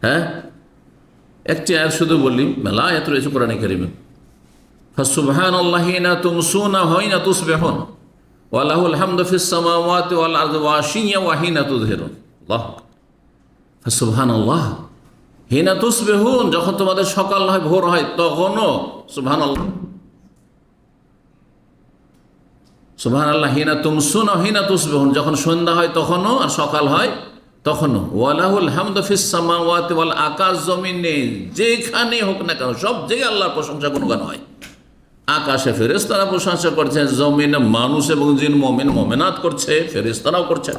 [SPEAKER 1] হ্যাঁ, একটি আয়াত শুধু বলি, মেলা আয়াত রয়েছে কোরআনে কারিমে। ফাসুবহানাল্লাহি হিনা তুমসুনা ওয়া হিনা তুসবিহুন ওয়া লাহুল হামদু ফিস সামাওয়াতি ওয়াল আরদি ওয়া আশিয়্যা ওয়া হিনা তুযহিরুন। আল্লাহু আকবার। ফাসুবহানাল্লাহ হিনা তুসবিহুন, যখন তোমাদের সকাল হয়, ভোর হয়, তখনও সুবহানাল্লাহ। সুবহানাল্লাহ হিনা তুমসুনা ওয়া হিনা তুসবিহুন, যখন সন্ধ্যা হয় তখনও, আর সকাল হয় তখনও। ওয়া লাহুল হামদু ফিস সামাওয়াতি ওয়াল, আকাশ জমিনে যেখানে হোক না কেন, সব জায়গায় আল্লাহর প্রশংসা গুণগান হয়। আকাশে ফেরেশতারা প্রশংসা করছে, জমিনে মানুষ এবং জিন, মুমিন মুমিনাত করছে, ফেরেশতারাও করছে,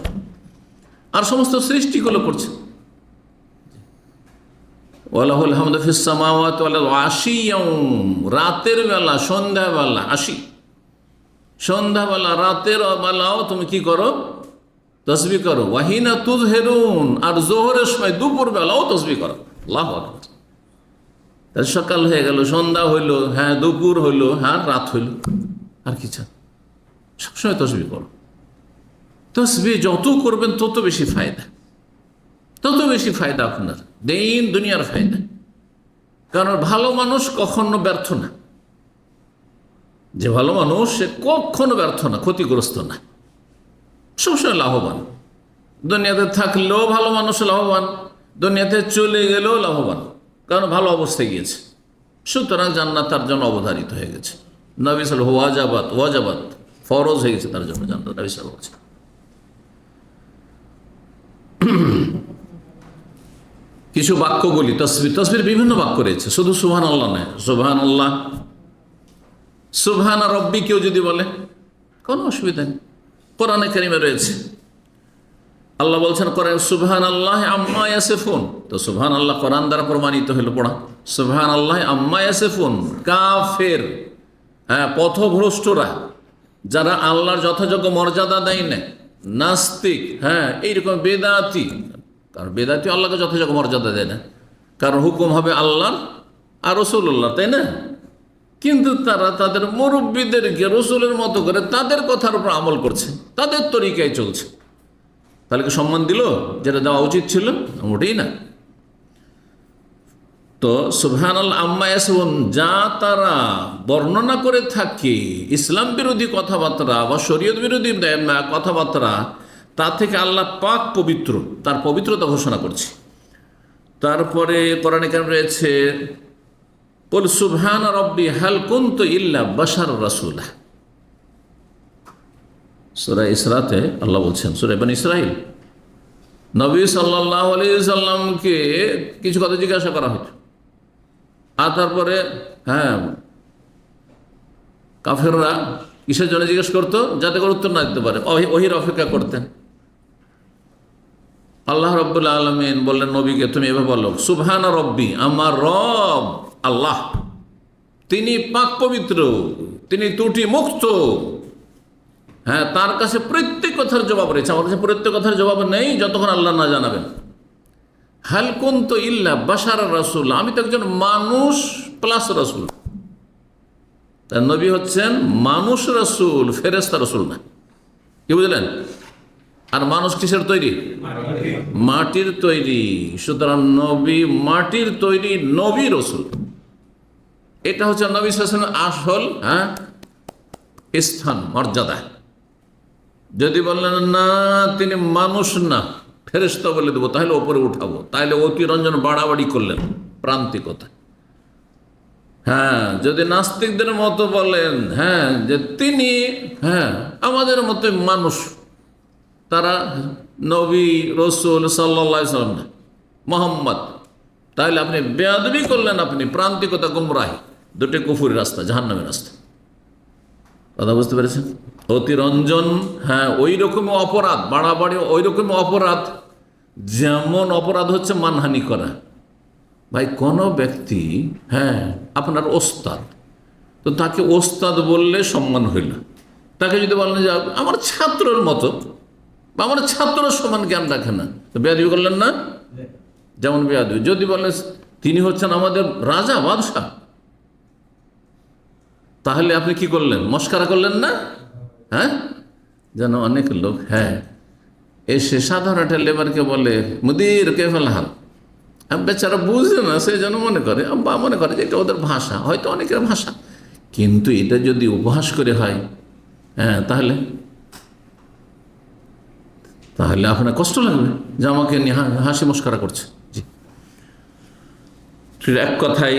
[SPEAKER 1] আর সমস্ত সৃষ্টিগুলো করছে। ওয়ালাহুল হামদু ফিস সামাওয়াতি ওয়াল আরদি ওয়া আশিয়্যাও, রাতের বেলা, সন্ধ্যাবেলা, সন্ধ্যাবেলা, রাতের বেলাও তুমি কি করো? তসবিহ করো। ওয়া হিনা তুযহিরুন, আর জোহরের সময়, দুপুর বেলাও তসবিহ করো। আল্লাহু আকবার। তাহলে সকাল হয়ে গেল, সন্ধ্যা হইল, হ্যাঁ দুপুর হইল, হ্যাঁ রাত হইল, আর কি চান? সবসময় তসবিহ করো। তসবিহ যত করবেন তত বেশি ফায়দা, তত বেশি ফায়দা আপনার, দিন দুনিয়ার ফায়দা। কারণ ভালো মানুষ কখনো ব্যর্থ না, যে ভালো মানুষ সে কখনো ব্যর্থ না, ক্ষতিগ্রস্ত না, সবসময় লাভবান। দুনিয়াতে থাকলেও ভালো মানুষ লাভবান, দুনিয়াতে চলে গেলেও লাভবান, কারণ ভালো অবস্থায় গিয়েছে। সুতরাং জান্নাত তার জন্য অবধারিত হয়ে গেছে। নবী সাল্লাল্লাহু ওয়াজাবাত ফরজ হয়ে গেছে তার জন্য জান্নাত। নবী সাল্লাল্লাহু আলাইহি ওয়াসাল্লাম কিছু বাক্যগুলি তসবির বিভিন্ন বাক্য রয়েছে, শুধু সুবহানাল্লাহ নয়। সুবহানাল্লাহ, সুবহান রব্বি কেউ যদি বলে কোনো অসুবিধা নেই, কোরআনে কারিমে রয়েছে। আল্লাহ বলছেন কোরআন সুবহানাল্লাহ আম্মা ইয়াসিফুন, তো সুবহানাল্লাহ কোরআন দ্বারা প্রমাণিত হলো পড়া। সুবহানাল্লাহ আম্মা ইয়াসিফুন, কাফের, পথভ্রষ্টরা, যারা আল্লাহর যথাযোগ্য মর্যাদা দেয় না, নাস্তিক, এইরকম বেদাতি, কারণ বেদাতি আল্লাহকে যথাযোগ্য মর্যাদা দেয় না, কারণ হুকুম হবে আল্লাহর আর রাসূলুল্লাহ, তাই না? কিন্তু তারা তাদের মুরব্বীদেরকে রসুলের মতো করে তাদের কথার উপর আমল করছে, তাদের তরিকায় চলছে। তাহলে কি সম্মান দিল যেটা দেওয়া উচিত ছিল? মোটেই না। তো সুবহানাল্লাহ আম্মা ইয়াসিফুন, যা তারা বর্ণনা করে থাকে ইসলাম বিরোধী কথাবার্তা বা শরীয়ত বিরোধী কথাবার্তা, তা থেকে আল্লাহ পাক পবিত্র, তার পবিত্রতা ঘোষণা করছে। তারপরে কোরআনে কারিমে রয়েছে কুল সুবহান রব্বি হাল কুনতু ইল্লা বাশার রাসূলা। সূরা ইসরাতে আল্লাহ বলছেন, সূরা বনী ইসরাইল, নবী সাল্লাল্লাহু আলাইহি সাল্লামকে কিছু কথা জিজ্ঞাসা করা হতো, আর তারপরে কাফেররা কিসের জন্য জিজ্ঞেস করতো? যাতে করে উত্তর না দিতে পারে, ওহির অপেক্ষা করতেন। আল্লাহ রাব্বুল আলামিন বললেন নবীকে, তুমি এভাবে বলো সুবহান রব্বি, আমার রব আল্লাহ, তিনি পাক পবিত্র, তিনি ত্রুটি মুক্ত। তার কাছে প্রত্যেক কথার জবাব রয়েছে, আমার কাছে প্রত্যেক কথার জবাব নেই যতক্ষণ আল্লাহ না জানাবেন। হাল কুনতু ইল্লা বাশার রাসূল, আমি তো একজন মানুষ প্লাস রাসূল। তার নবী হচ্ছেন মানুষ রাসূল, ফেরেশতা রাসূল না। কি বুঝলেন? আর মানুষ কিসের তৈরি? মাটির তৈরি। সুতরাং নবী মাটির তৈরি, নবী রাসূল। এটা হচ্ছে নবী সাল্লাল্লাহু আলাইহি ওয়াসাল্লামের আসল স্থান, মর্যাদা। যদি বললেন না তিনি মানুষ না ফেরেশতা বলে দেবো, তাহলে ওপরে উঠাবো, তাহলে অতিরঞ্জন বাড়াবাড়ি করলেন, প্রান্তিকতা। যদি নাস্তিকদের মতো বলেন যে তিনি আমাদের মতো মানুষ, তারা নবী রসুল সাল্লাল্লাহু আলাইহি ওয়াসাল্লাম না, মুহাম্মদ, তাহলে আপনি বেয়াদবি করলেন, আপনি প্রান্তিকতা, গুমরাহি, দুটি কুফুরি রাস্তা, জাহান্নামের রাস্তা। কথা বুঝতে পেরেছেন? অতিরঞ্জন ওই রকমই অপরাধ, বাড়াবাড়ি ওই রকমই অপরাধ, যেমন অপরাধ হচ্ছে মানহানি করা। ভাই, কোনো ব্যক্তি আপনার ওস্তাদ, তো তাকে ওস্তাদ বললে সম্মান হইল। তাকে যদি বলেন যে আমার ছাত্রের মতো বা আমার ছাত্র সমান জ্ঞান রাখে না, তো বেয়াদবি করলেন না? যেমন বেয়াদবি যদি বলেন তিনি হচ্ছেন আমাদের রাজা বাদশাহ, তাহলে আপনি কি করলেন? মস্কারা করলেন না? যেন অনেক লোক এসে সাধারণ একটা লেবারকে বলে মুদির কেফাল হাল, বেচারা বুঝে না, সে যেন মনে করে বা মনে করে যে এটা ওদের ভাষা, হয়তো অনেকের ভাষা, কিন্তু এটা যদি উপহাস করে হয় তাহলে তাহলে আপনার কষ্ট লাগবে যে আমাকে হাসি মস্করা করছে। জি, এক কথায়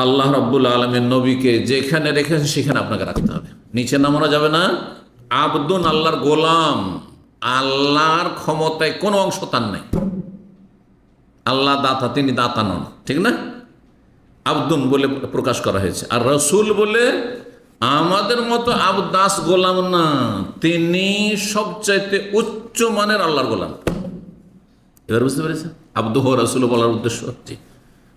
[SPEAKER 1] আল্লাহ রাব্বুল আলামিন নবীকে যেখানে রেখেছেন সেখানে আপনাকে রাখতে হবে, নিচে নামানো যাবে না। আবদুন, আল্লাহর গোলাম, আল্লাহর ক্ষমতায় কোনো অংশ তার নেই। আল্লাহ দাতা, তিনি দাতা নন, ঠিক না? আবদুন বলে প্রকাশ করা হয়েছে। আর রসুল বলে আমাদের মতো দাস গোলাম না, তিনি সবচাইতে উচ্চ মানের আল্লাহর গোলাম। এবার বুঝতে পেরেছেন আব্দুহ রসুল বলার উদ্দেশ্য?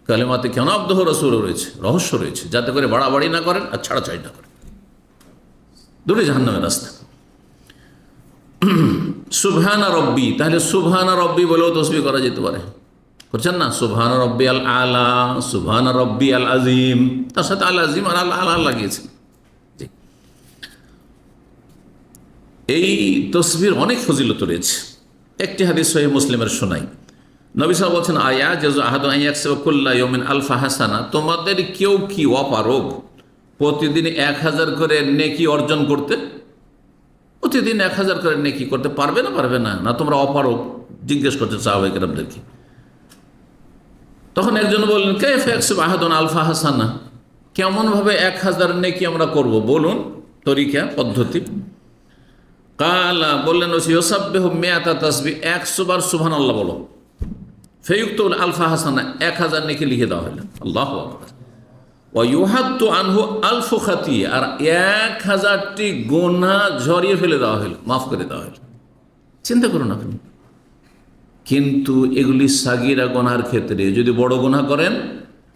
[SPEAKER 1] কালেমাতে কেন আব্দুহ রসুল রয়েছে, রহস্য রয়েছে, যাতে করে বাড়াবাড়ি না করেন আর ছাড়াছাড়ি না করেন, দুটোই জাহান্নামের রাস্তা। সুবহানা রব্বি, তাহলে সুবহানা রব্বি বলেও তসবিহ করা যেতে পারে, করছেন না? সুবহানা রব্বি আল আলা, সুবহানা রব্বি আল আজিম, তার সাথে আল আজিম আর আল আলা লাগিয়েছে। এই তসবির অনেক ফজিলত রয়েছে। একটি হাদিস সহিহ মুসলিমের শোনাই, নবী সাল্লাল্লাহু আলাইহি ওয়াসাল্লাম আয়া জাযু আহাদু আন ইয়াকসিবা কুল্লা ইয়াউমিন আলফা হাসানা, তোমাদের কেউ কি অপারগ প্রতিদিন 1000 করে নেকি অর্জন করতে? প্রতিদিন 1000 করে নেকি করতে পারবে না? পারবে না? না তোমরা অপারগ? জিজ্ঞেস করছে সাহাবায়ে কেরামদেরকে। তখন একজন বললেন, কাইফা ইয়াকসিবু আহাদুনা আলফা হাসানা, কেমনভাবে 1000 নেকি আমরা করব, বলুন তরিকা, পদ্ধতি। কালা, বললেন ইউসাব্বিহু মিআতা তাসবিহ, 100 বার সুবহানাল্লাহ বলো, ফায়ুক্তাবু আলফা হাসানা, 1000 নেকি লিখে দেওয়া হলো। আল্লাহু আকবার। ওয়া ইউহাত্তু আনহু আলফু খাতিয়া, আর 1000টি গুনাহ ঝরিয়ে ফেলে দেওয়া হলো, মাফ করে দেওয়া হলো। চিন্তা করুন আপনি। কিন্তু এগুলি সাগীরা গুনাহের ক্ষেত্রে যদি বড় গুনাহ করেন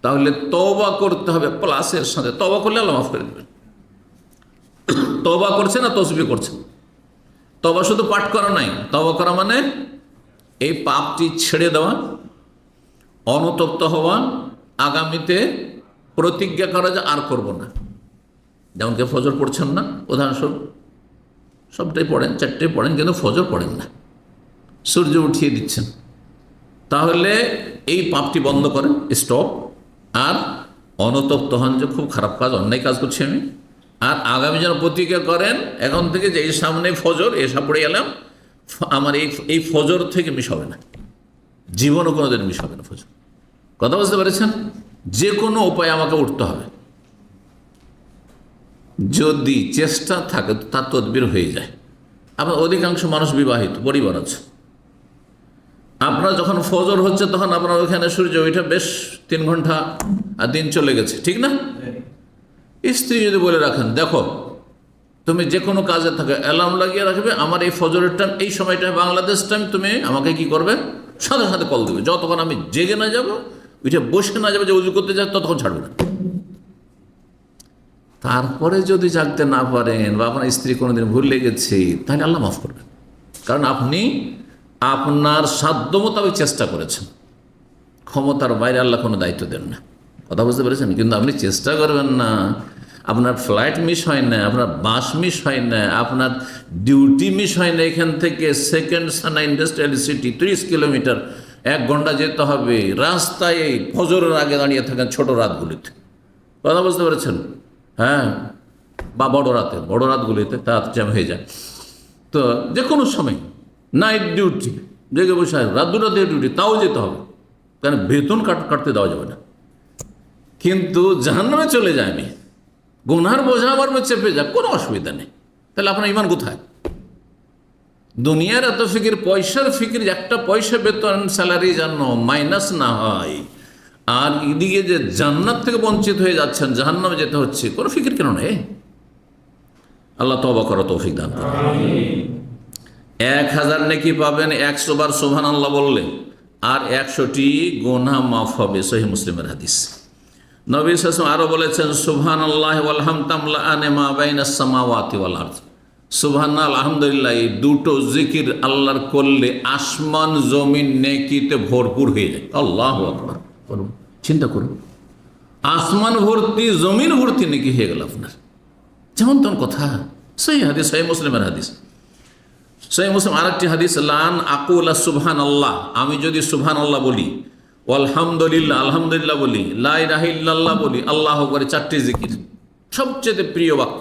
[SPEAKER 1] তাহলে তওবা করতে হবে, প্লাসের সাথে তওবা করলে আল্লাহ মাফ করে দেবেন। তওবা করছে না তসবিহ করছেন, তওবা শুধু পাঠ করা নাই, তওবা করা মানে এই পাপটি ছেড়ে দেওয়া, অনুতপ্ত হওয়া, আগামীতে প্রতিজ্ঞা করা যে আর করব না। যেমন কেউ ফজর পড়ছেন না, উদাহরণস্বরূপ, সবটাই পড়েন, 4টে পড়েন, কিন্তু ফজর পড়েন না, সূর্য উঠিয়ে দিচ্ছেন, তাহলে এই পাপটি বন্ধ করেন, স্টপ, আর অনুতপ্ত হন যে খুব খারাপ কাজ, অন্যায় কাজ করছি আমি, আর আগামী যেন প্রতিজ্ঞা করেন এখন থেকে যে এই সামনে ফজর, এসা পড়ে গেলাম, আমার এই ফজর থেকে মিস হবে না, জীবনও কোনো দিন মিস হবে না ফজর। কথা বুঝতে পেরেছেন? যে কোনো উপায়ে আমাকে উঠতে হবে, যদি চেষ্টা থাকে তার তদবির হয়ে যায়। আপনার অধিকাংশ মানুষ বিবাহিত, পরিবার আছে, আপনার যখন ফজর হচ্ছে তখন আপনার ওইখানে সূর্য ওইটা বেশ 3 ঘন্টা আর দিন চলে গেছে, ঠিক না? স্ত্রী যদি বলে রাখেন, দেখো তুমি যে কোনো কাজে থাকে অ্যালার্ম লাগিয়ে রাখবে, আমার এই ফজরের টাইম, এই সময়টা বাংলাদেশ টাইম, তুমি আমাকে কি করবে, সাথে সাথে কল দেবে, যতক্ষণ আমি জেগে না যাব, ওইটা বসে না যাবে, যে উজু করতে যায় ততক্ষণ ছাড়বে না। তারপরে যদি জাগতে না পারেন বা আপনার স্ত্রী কোনোদিন ভুলে গেছে, তাহলে আল্লাহ মাফ করবেন, কারণ আপনি আপনার সাধ্য মোতাবেক চেষ্টা করেছেন। ক্ষমতার বাইরে আল্লাহ কোনো দায়িত্ব দেন না, কথা বুঝতে পেরেছেন? কিন্তু আপনি চেষ্টা করবেন না, আপনার ফ্লাইট মিস হয় না, আপনার বাস মিস হয় না, আপনার ডিউটি মিস হয় না, এখান থেকে সেকেন্ড সানা ইন্ডাস্ট্রিয়াল সিটি 30 কিলোমিটার, 1 ঘন্টা যেতে হবে, রাস্তায় এই ফজরের আগে দাঁড়িয়ে থাকেন ছোট রাতগুলিতে, কথা বুঝতে পেরেছেন? হ্যাঁ, বা বড় রাতগুলিতে রাত জ্যাম হয়ে যায়। তো যে কোনো সময় নাইট ডিউটি, জেগে বসে রাত 2টা থেকে ডিউটি, তাও যেতে হবে, কারণ বেতন কাটতে দেওয়া যাবে না। কিন্তু জাহান্নামে চলে যায়, আমি গুনার বোঝা আমার চেপে যাক, কোনো অসুবিধা নেই। তাহলে আপনার ইমান কোথায়? দুনিয়ার এত ফিকির, পয়সার ফিকির, একটা পয়সা বেতন স্যালারি যেন মাইনাস না হয়, আর এদিকে যে জান্নাত থেকে বঞ্চিত হয়ে যাচ্ছেন, জাহান্নামে যেতে হচ্ছে, কোনো ফিকির কেন নেই? আল্লাহ তওবা করার তৌফিক দান করুন। 1000 নেকি পাবেন 100 বার সুবহানাল্লাহ বললে, আর 100টি গুনাহ মাফ হবে, সহিহ মুসলিমের হাদিস। নবী সাল্লাল্লাহু আলাইহি ওয়াসাল্লাম আরো বলেছেন, সুবহানাল্লাহি ওয়াল হামদু তামলাআনে মা বাইনাস সামাওয়াতি ওয়াল আরদ। সুবহানাল্লাহ, আলহামদুলিল্লাহ, এই দুটো জিকির আল্লাহর করলে আসমান জমিন নেকিতে ভরপুর হয়ে যায়। আল্লাহু আকবার। চিন্তা করুন, আসমান ভর্তি, জমিন ভর্তি নেকি হয়ে গেল আপনার। যেমন তেমন কথা, সহিহ হাদিস, সহিহ মুসলিমের হাদিস। সহিহ মুসলিম আরেকটি হাদিস, লান আকুলা সুবহানাল্লাহ, আমি যদি সুবহানাল্লাহ বলি, আলহামদুলিল্লাহ, আলহামদুলিল্লাহ বলি, লা ইলাহা ইল্লাল্লাহ বলি, আল্লাহু আকবার, 4টি জিকির, সবচেয়ে প্রিয় বাক্য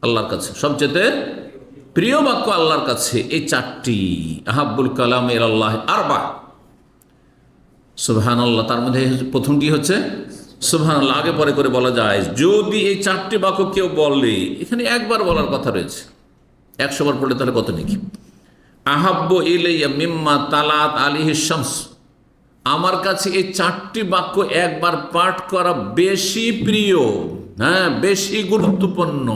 [SPEAKER 1] আল্লাহর কাছে, সবচেয়ে প্রিয় বাক্য আল্লাহর কাছে এই 4টি, আহাব্বুল কালাম ইলাল্লাহ আরবা, সুবহানাল্লাহ, তার মধ্যে প্রথমটি হচ্ছে সুবহানাল্লাহ, আগে পরে করে বলা যায়। যদি এই 4টি বাক্য কেউ বলে, এখানে একবার বলার কথা রয়েছে, 100 বার পড়লে তাহলে কত নাকি? আহাব্বু ইলাইয়া মিম্মা তালাত আলাইহিস শামস, আমার কাছে এই 4টি বাক্য একবার পাঠ করা বেশি প্রিয়, হ্যাঁ, বেশি গুরুত্বপূর্ণ,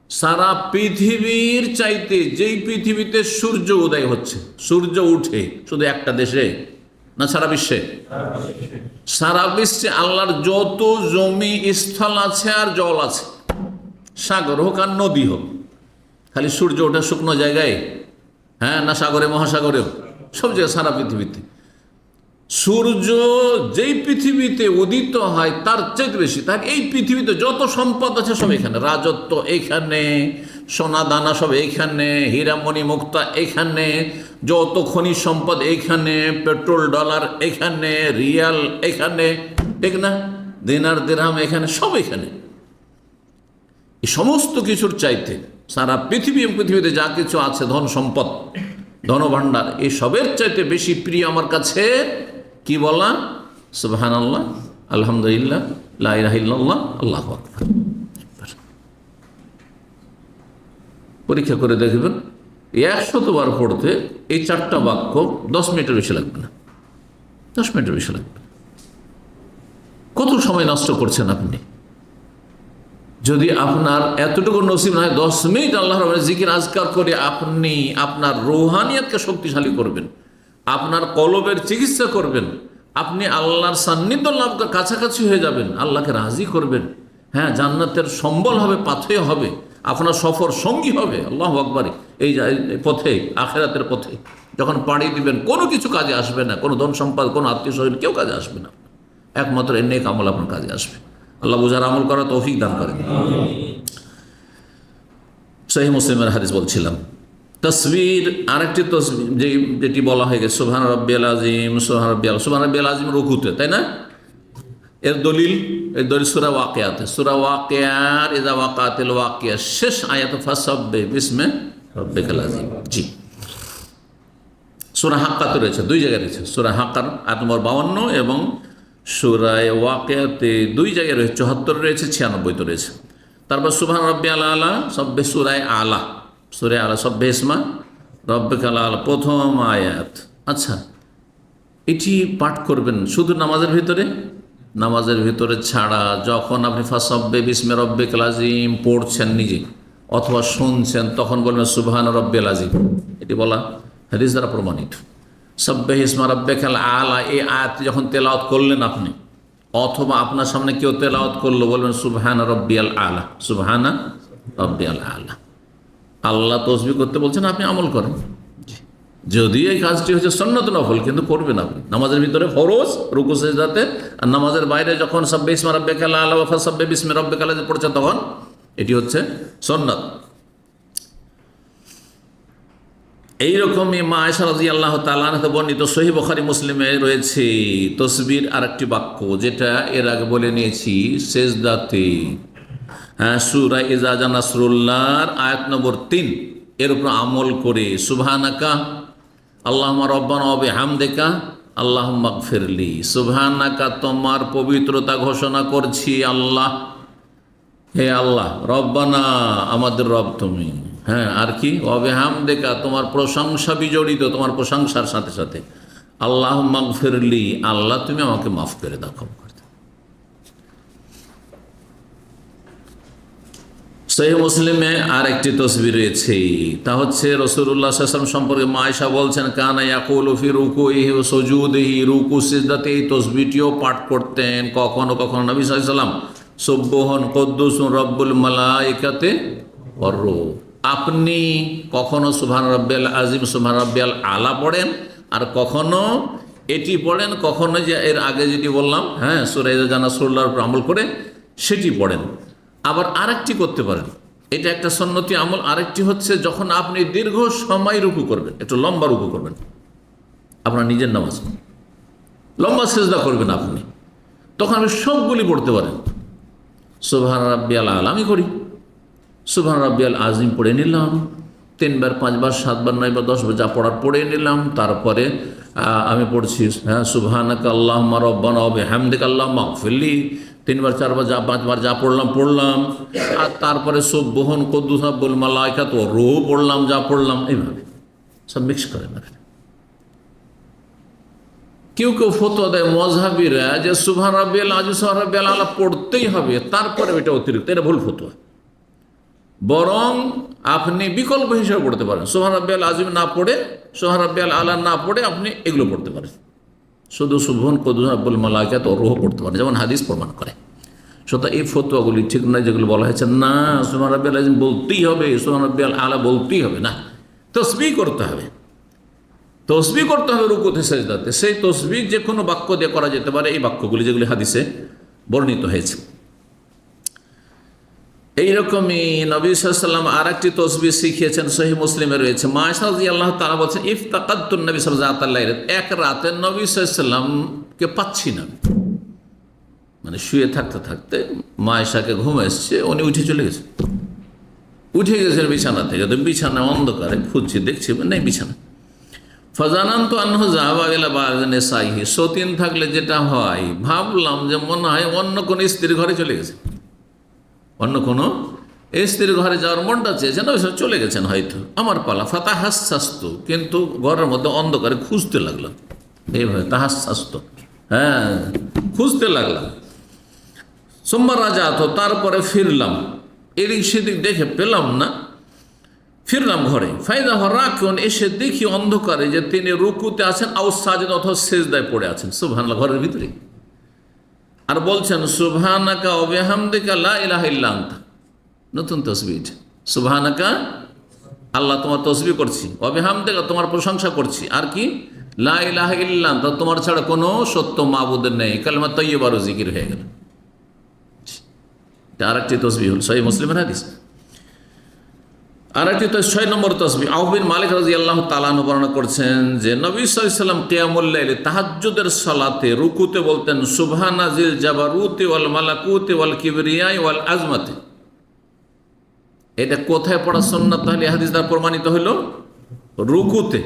[SPEAKER 1] সারা পৃথিবীর চাইতে। যেই পৃথিবীতে সূর্য উদয় হচ্ছে, সূর্য উঠে, শুধু একটা দেশে না, সারা বিশ্বে? সারা বিশ্বে আল্লাহর যত জমি স্থল আছে আর জল আছে, সাগর হোক আর নদী হোক, খালি সূর্য ওঠে শুকনো জায়গায়, হ্যাঁ, না সাগরে মহাসাগরেও, সব জায়গায়, সারা পৃথিবীতে সূর্য যেই পৃথিবীতে উদিত হয় তার চাইতে বেশি, তার এই পৃথিবীতে যত সম্পদ আছে সব এখানে, রাজত্ব এখানে, সোনা দানা সব এখানে, হীরামণি মুক্তা এখানে, যত খনিজ সম্পদ এখানে, পেট্রোল ডলার এখানে, রিয়াল এখানে, ঠিক না, দিনার দিরহাম এখানে, সব এখানে। এই সমস্ত কিছুর চাইতে সারা পৃথিবীতে যা কিছু আছে ধন সম্পদ, ধনভাণ্ডার, এই সবের চাইতে বেশি প্রিয় আমার কাছে কি বলা? সুবহানাল্লাহ, আলহামদুলিল্লাহ, লা ইলাহা ইল্লাল্লাহ, আল্লাহু আকবার। পরীক্ষা করে দেখবেন 100 বার পড়তে এই 4টা বাক্য 10 মিনিটের বেশি লাগবে না। 10 মিনিটের বেশি লাগবে। কত সময় নষ্ট করছেন আপনি? যদি আপনার এতটুকু নসিব না হয় 10 মিনিট আল্লাহর নামে জিকির আজকার করে আপনি আপনার রুহানিয়াতকে শক্তিশালী করবেন, আপনার কলবের চিকিৎসা করবেন, আপনি আল্লাহর সান্নিধ্য লাভ কাছাকাছি হয়ে যাবেন, আল্লাহকে রাজি করবেন, হ্যাঁ, জান্নাতের সম্বল হবে, পাথেয় হবে, আপনার সফর সঙ্গী হবে। আল্লাহু আকবার। এই পথে, আখিরাতের পথে যখন পাড়ি দিবেন, কোনো কিছু কাজে আসবে না, কোনো ধন সম্পদ, কোনো আত্মীয় স্বজন কেউ কাজে আসবে না, একমাত্র এই নেক আমল আপনার কাজে আসবে। আল্লাহ বুঝার আমল করা তৌফিক দান করেন। সহিহ মুসলিমের হাদিস বলছিলাম। তসবির, আরেকটি তসবির যেটি বলা হয়ে গেছে সুবহান রাব্বিয়াল আযীম, সুবহান রাব্বিয়াল আযীম রুকুতে, তাই না? এর দলিল সূরা ওয়াকিয়াতে, সূরা ওয়াকিয়ার ইযা ওয়াকাতিল ওয়াকিয়া শেষ আয়াত ফাসাব্বিহ বিসমি রাব্বিকাল আযীম। জি, সূরা হাক্কাতে রয়েছে, 2 জায়গায় রয়েছে। সূরা হাক্কার আয়াত নম্বর 52 এবং সূরা ওয়াকিয়াতে 2 জায়গায় রয়েছে, 74 রয়েছে, 96 রয়েছে। তারপর সুবহান রাব্বিয়াল আলা, সব্বে সূরা আলা, সূরা আলা সব্বে ইসমা রাব্বিকাল আলা, প্রথম আয়াত। আচ্ছা, এটি পাঠ করবেন শুধু নামাজের ভিতরে? নামাজের ভিতরে ছাড়া যখন আপনি ফাসাব্বিহ বিসমি রাব্বিকাল আযীম পড়ছেন নিজে অথবা শুনছেন, তখন বলবেন সুবহান রাব্বিয়াল আযীম। এটি বলা হাদিস দ্বারা প্রমাণিত। সাব্বিহ ইসমা রাব্বিকাল আলা, এই আয়াত যখন তেলাওয়াত করলেন আপনি, অথবা আপনার সামনে কেউ তেলাওয়াত করলো, বলবেন সুবহান রাব্বিয়াল আলা, সুবহান রাব্বিয়াল আলা। আল্লাহ তসবিহ করতে বলছেন, আপনি আমল করেন। যদি এই কাজটি হচ্ছে সুন্নত নফল, কিন্তু করবেন আপনি নামাজের ভিতরে ফরজ রুকু সিজদাতে, আর নামাজের বাইরে যখন সাব্বিহ ইসমা রাব্বিকাল আলা ওয়া ফাসাব্বিহ বিসমি রাব্বিকাল আযীম পড়ছেন, তখন এটি হচ্ছে সুন্নাত। এইরকমই মা আয়েশা রাদিয়াল্লাহু তাআলা আনহা বর্ণিত সহিহ বুখারী মুসলিমে রয়েছে তসবির আরেকটি বাক্য, যেটা এর আগে বলে নিয়েছি সেজদাতে, হ্যাঁ, সূরা ইযা জা নাসরুল্লাহর আয়াত নম্বর 3 এর উপর আমল করে সুবহানাকা আল্লাহুম্মা রব্বানা ওয়া বিহামদিকা আল্লাহুম্মা গফিরলি, সুবহানাকা তোমার পবিত্রতা ঘোষণা করছি আল্লাহ, হে আল্লাহ, রব্বানা আমাদের রব তুমি, হ্যাঁ, আর কি, ওয়া বিহামদিকা তোমার প্রশংসা বিজড়িত, তোমার প্রশংসার সাথে সাথে, আল্লাহুম্মা গফিরলি আল্লাহ তুমি আমাকে মাফ করে দাও, ক্ষমা করে দাও। সহিহ মুসলিমে আর একটি তসবিহ রয়েছে, তা হচ্ছে রাসূলুল্লাহ সাল্লাল্লাহু আলাইহি ওয়াসাল্লাম সম্পর্কে মা আয়েশা বলছেন, কানা ইয়াকুলু ফি রুকুইহি ওয়া সুজুদিহি, রুকু সিজদাতে এই তসবিহটিও পাঠ করতেন। কখনো কখনো নবী সাল্লাল্লাহু আলাইহি ওয়াসাল্লাম সুবহান কুদ্দুসুর রব্বুল মালায়েকাতি ওয়ার রূহ, আপনি কখনো সুবহান রাব্বিয়াল আযীম, সুবহান রাব্বিয়াল আলা পড়েন, আর কখনো এটি পড়েন, কখনো যে এর আগে যেটি বললাম, হ্যাঁ, সূরা ইযা জা নাসরুল্লাহর উপর আমল করে সেটি পড়েন। আবার আরেকটি করতে পারেন, এটা একটা সুন্নতি আমল। আরেকটি হচ্ছে যখন আপনি দীর্ঘ সময় রুকু করবেন, একটু লম্বা রুকু করবেন, আপনার নিজের নামাজ, লম্বা সিজদা করবেন আপনি, তখন আপনি সবগুলি পড়তে পারেন। সুবহান রাব্বিয়াল আলা আমি করি, সুবহান রাব্বিয়াল আযীম পড়ে নিলাম 3 বার 5 বার 7 বার 9 বার 10 বার যা পড়ার পড়ে নিলাম। তারপরে আমি পড়ছি, হ্যাঁ, সুবহানাকা আল্লাহুম্মা রব্বানা ওয়া বিহামদিকা আল্লাহুম্মা গফিরলি 3 বার 4 বার যা 5 বার যা পড়লাম। আর তারপরে সুবহান কুদ্দুস রব্বুল মালায়েকাতি ওয়ার রূহ পড়লাম, যা পড়লাম, এইভাবে সব মিক্স করে না। কেউ কেউ ফতোয়া দেয় মযহাবীরা যে সুবহান রাব্বিয়াল আযীম, সুবহান রাব্বিয়াল আলা পড়তেই হবে, তারপরে এটা অতিরিক্ত, এটা ভুল ফতোয়া। বরং আপনি বিকল্প হিসেবে পড়তে পারেন, সুবহান রাব্বিয়াল আযীম না পড়ে, সুবহান রাব্বিয়াল আলা না পড়ে আপনি এগুলো পড়তে পারেন, শুধু সুবহান কুদ্দুস রব্বুল মালায়েকাতি ওয়ার রূহ পড়তে পারেন, যেমন হাদিস প্রমাণ করে। সুতরাং এই ফতোয়াগুলি ঠিক নয়, যেগুলো বলা হয়েছে না সুবহান রাব্বিয়াল আযীম বলতেই হবে, সুবহান রাব্বিয়াল আলা বলতেই হবে, না, তাসবিহ করতে হবে, তসবিহ করতে হবে রুকুতে সেজদাতে। সেই তসবিহ যে কোনো বাক্য দিয়ে করা যেতে পারে, এই বাক্যগুলি যেগুলি হাদিসে বর্ণিত হয়েছে। এইরকমই নবী সাল্লাল্লাহু আলাইহি ওয়াসাল্লাম আর একটি তসবিহ শিখিয়েছেন, সহিহ মুসলিমে রয়েছে। মা আয়েশা রাদিয়াল্লাহু তাআলা বলছেন, ইফতাকাতুন নবী সাল্লাল্লাহু আলাইহি ওয়াসাল্লাম, এক রাতে নবী সাল্লাল্লাহু আলাইহি ওয়াসাল্লামকে পাচ্ছি না, মানে শুয়ে থাকতে থাকতে মা আয়েশাকে ঘুম এসছে, উনি উঠে গেছেন বিছানা থেকে। তো বিছানা অন্ধকারে খুঁজছি, দেখছি নেই বিছানা। ফাজানান্তু আন্নাহু যাহাবা ইলা বা'দি নিসাইহি, সতীন থাকলে যেটা হয়, ভাবলাম যে মনে হয় অন্য কোন স্ত্রীর ঘরে চলে গেছে, অন্য কোনো স্ত্রীর ঘরে যাওয়ার মনটা চেয়েছেন, ওই সব চলে গেছেন হয়তো। আমার পালা ফাতাহাসসাস্তু, কিন্তু ঘরের মধ্যে অন্ধকারে খুঁজতে লাগলাম, এইভাবে তাহাসসাস্তু, হ্যাঁ খুঁজতে লাগলাম। সুম্মা রাজাতু, তারপরে ফিরলাম, এদিক সেদিক দেখে পেলাম না, ফিরলাম ঘরে। ফাইদা রাকিউন, এসে দেখি অন্ধকারে যে তিনি রুকুতে আছেন, আও সাজিদ, অথবা সিজদায় পড়ে আছেন। সুবহানাল্লাহ, ঘরের ভিতরে। আর বলছেন সুবহানাকা ওয়া বিহামদিকা লা ইলাহা ইল্লা আনতা, নতুন তাসবিহ। সুবহানাকা, আল্লাহ তোমার তাসবিহ করছি, ওয়া বিহামদিকা, তোমার প্রশংসা করছি, আর কি লা ইলাহা ইল্লা আনতা, তোমার ছাড়া কোনো সত্য মাবুদ নেই। কালিমা তাইয়্যিবা জিকির হয়ে গেল। এটা আরেকটি তাসবিহ হল, সহিহ মুসলিমের হাদিস। আরেকটি তো 6 নম্বর তাসবিহ। আউফ বিন মালিক রাদিয়াল্লাহু তাআলা আনহু বর্ণনা করছেন যে নবী সাল্লাল্লাহু আলাইহি ওয়াসাল্লাম কিয়ামুল লাইলে, তাহাজ্জুদের সালাতে রুকুতে বলতেন সুবহানা জিল জাবারুতি ওয়াল মালাকুতি ওয়াল কিবরিয়াই ওয়াল আজমাতি। এটা কোথায় পড়া সুন্নাত? তাহলে হাদিস দ্বারা প্রমাণিত হলো রুকুতে।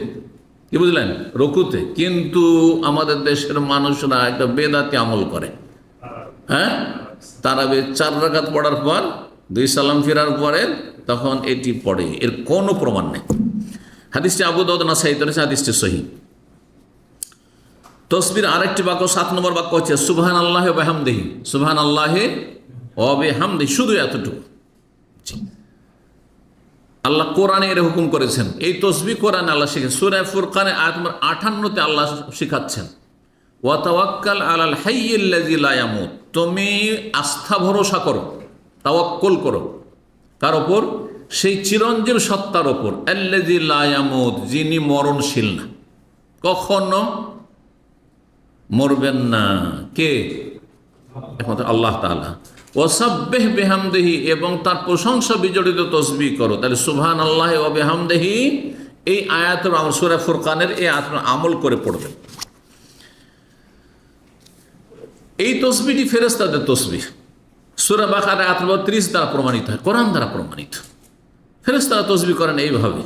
[SPEAKER 1] কি বুঝলেন? রুকুতে। কিন্তু আমাদের দেশের মানুষরা একটা বেদাতি আমল করে, হ্যাঁ, তারাবি 4 রাকাত পড়ার পর 2 সালাম ফেরার পরে তখন এটি পড়ে, এর কোনো প্রমাণ নেই। হাদিসটি আবু দাউদ নাসাঈ রয়েছে, হাদিসটি সহিহ। তাসবির আরেকটি বাক্য, 7 নম্বর বাক্য হচ্ছে সুবহানাল্লাহি ওয়া বিহামদিহি, সুবহানাল্লাহি ওয়া বিহামদিহি, শুধু এতটুকু। আল্লাহ কোরআনে এর হুকুম করেছেন, এই তাসবিহ কোরআনে আল্লাহ শিখেছেন। সূরা ফুরকানে আয়াত নম্বর 58-তে আল্লাহ শিখাচ্ছেন ওয়া তাওয়াক্কাল আলাল হাইয়্যিল্লাযী লা ইয়ামুত, তুমি আস্থা ভরসা করো, তাওয়াক্কুল করো, কার ওপর? সেই চিরঞ্জীব সত্তার ওপর, আল্লাযী লা ইয়ামুত, যিনি মরণশীল না, কখনো মরবেন না। কে? একমাত্র আল্লাহ তাআলা। ওয়াসাব্বিহ বিহামদিহি, এবং তার প্রশংসা বিজড়িত তাসবিহ করো। তাহলে সুবহানাল্লাহি ওয়া বিহামদিহি, এই আয়াতের আমল, সূরা ফুরকানের এই আয়াতের আমল করে পড়বেন। এই তাসবিহটি ফেরেশতাদের তাসবিহ। সূরা বাকারা আয়াত নম্বর 30 দ্বারা প্রমাণিত হয়, কোরআন দ্বারা প্রমাণিত। ফেরেশতারা তাসবিহ করেন এইভাবে।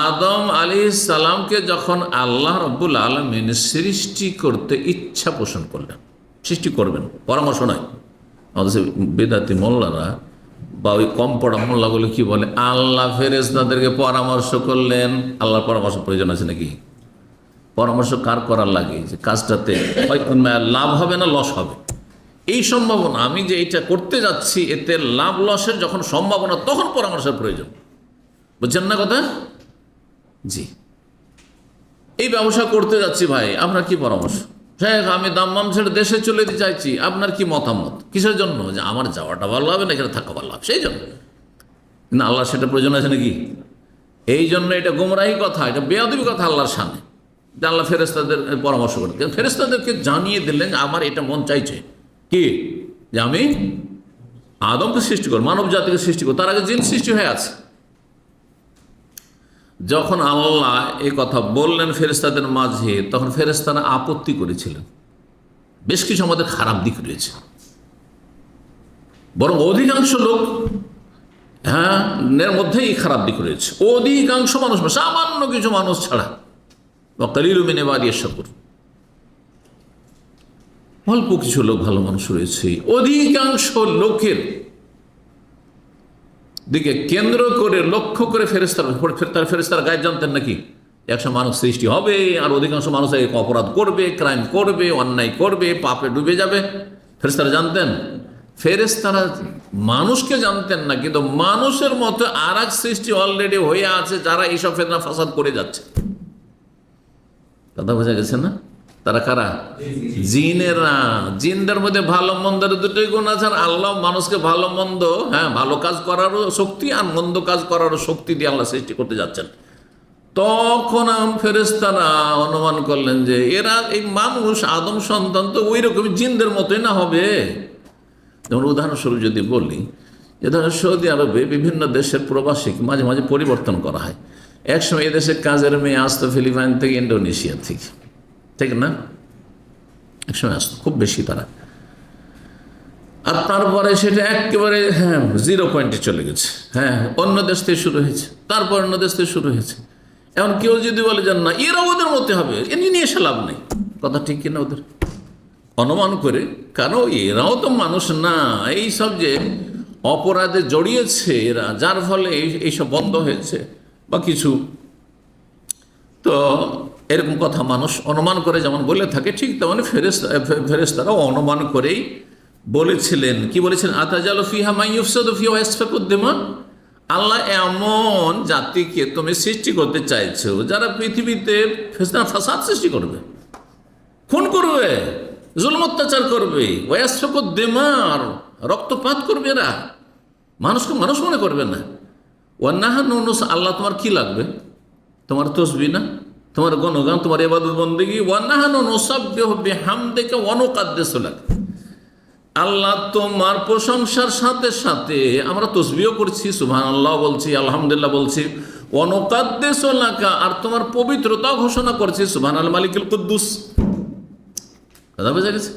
[SPEAKER 1] আদম আলাইহিস সালামকে যখন আল্লাহ রাব্বুল আলামিন সৃষ্টি করতে ইচ্ছা পোষণ করলেন, সৃষ্টি করবেন, পরামর্শ নয়। আমাদের বেদাতি মোল্লারা বা ওই কম পড়া মোল্লাগুলো কি বলে, আল্লাহ ফেরেশতাদেরকে পরামর্শ করলেন। আল্লাহর পরামর্শ প্রয়োজন আছে নাকি? পরামর্শ কার করার লাগে? যে কাজটাতে লাভ হবে না লস হবে, এই সম্ভাবনা, আমি যে এইটা করতে যাচ্ছি এতে লাভ লসের যখন সম্ভাবনা, তখন পরামর্শের প্রয়োজন। বুঝছেন না কথা? জি, এই ব্যবসা করতে যাচ্ছি ভাই, আপনার কি পরামর্শ? শেখ, আমি দাম্মাম ছেড়ে দেশে চলে যেতে চাইছি, আপনার কি মতামত? কিসের জন্য? যে আমার যাওয়াটা ভালো হবে না এখানে থাকা ভালো হবে, সেই জন্য। না, আল্লাহ সেটা প্রয়োজন আছে নাকি? এই জন্য এটা গোমরাহি কথা, এটা বেয়াদবি কথা আল্লাহর সামনে, যে আল্লাহ ফেরেশতাদের পরামর্শ করেন। ফেরেশতাদেরকে জানিয়ে দিলেন আমার এটা মন চাইছে, কি, যে আমি আদমকে সৃষ্টি করব, মানব জাতিকে সৃষ্টি করব, তার আগে জিন সৃষ্টি হয়ে আছে। যখন আল্লাহ এই কথা বললেন ফেরেশতাদের মাঝে, তখন ফেরেশতারা আপত্তি করেছিলেন। বেশ কিছু আমাদের খারাপ দিক রয়েছে, বরং অধিকাংশ লোক এর মধ্যেই খারাপ দিক রয়েছে। অধিকাংশ মানুষ, সামান্য কিছু মানুষ ছাড়া, ওয়াকালিলুম মিন ইবাদিয়াশ শাকুর, অল্প কিছু লোক ভালো মানুষ রয়েছে। অধিকাংশ লোকের দিকে কেন্দ্র করে, লক্ষ্য করে ফেরেশতারা গায়েব জানতেন নাকি একসময় মানুষ সৃষ্টি হবে, আর অধিকাংশ মানুষ এক অপরাধ করবে, ক্রাইম করবে, অন্যায় করবে, পাপে ডুবে যাবে। ফেরেশতারা জানতেন? ফেরেশতারা মানুষকে জানতেন না, কিন্তু মানুষের মতো আর এক সৃষ্টি অলরেডি হয়ে আছে যারা এইসব ফিতনা ফাসাদ করে যাচ্ছে। কথা বোঝা গেছে না? তারা কারা? জিনেরা। জিনদের মধ্যে ভালো মন্দের দুটোই গুণ আছে, আর আল্লাহ মানুষকে ভালো মন্দ, ভালো কাজ করারও শক্তি আর মন্দ কাজ করারও শক্তি দিয়ে আল্লাহ সৃষ্টি করতে যাচ্ছেন। তখন ফেরেশতারা অনুমান করলেন যে এরা, এই মানুষ আদম সন্তান তো ওই রকম জিনদের মতোই না হবে। যেমন উদাহরণস্বরূপ যদি বলি, যে ধরো সৌদি আরবে বিভিন্ন দেশের প্রবাসীকে মাঝে মাঝে পরিবর্তন করা হয়। একসময় এদেশে কাজের মেয়ে আসতো ফিলিপাইন থেকে, ইন্দোনেশিয়া থেকে, ঠিক না? একসময় আসতো খুব বেশি তারা, আর তারপরে সেটা একেবারে 0 পয়েন্টে চলে গেছে। অন্য দেশ থেকে শুরু হয়েছে, তারপর অন্য দেশ থেকে শুরু হয়েছে। এখন কেউ যদি বলে যে না এরাও ওদের মতে হবে, এ নিয়ে এসে লাভ নেই। কথা ঠিক কিনা? ওদের অনুমান করে, কারণ এরাও তো মানুষ না, এই সব যে অপরাধে জড়িয়েছে এরা, যার ফলে এইসব বন্ধ হয়েছে বা কিছু, তো এরকম কথা মানুষ অনুমান করে যেমন বলে থাকে, ঠিক তেমনি ফেরেশতারাও অনুমান করেই বলেছিলেন। কি বলেছিলেন? আতাজালু ফিহা মান ইউফসিদু ফিহা ওয়া ইয়াসফিকুদ দিমা, আল্লাহ এমন জাতিকে তুমি সৃষ্টি করতে চাইছো যারা পৃথিবীতে ফাসাদ সৃষ্টি করবে, খুন করবে, জুলম অত্যাচার করবে, ওয়া ইয়াসফিকুদ দিমা, রক্তপাত করবে, এরা মানুষকে মানুষ মনে করবে না। ওয়া নাহনু আল্লাহ তোমার কি লাগবে? তোমার তসবিহ না, তোমার গুণগান, তোমার ইবাদত বন্দেগী। ওয়া নাহনু নুসাব্বিহু বিহামদিকা ওয়া নুকাদ্দিসু লাক, আল্লাহ তোমার প্রশংসার সাথে সাথে আমরা তসবিহ করছি, সুবহানাল্লাহ বলছি, আলহামদুলিল্লাহ বলছি, ওয়া নুকাদ্দিসু লাকা, আর তোমার পবিত্রতা ঘোষণা করছি, সুবহানাল মালিকুল কুদ্দুস। কথা বোঝা গেছে?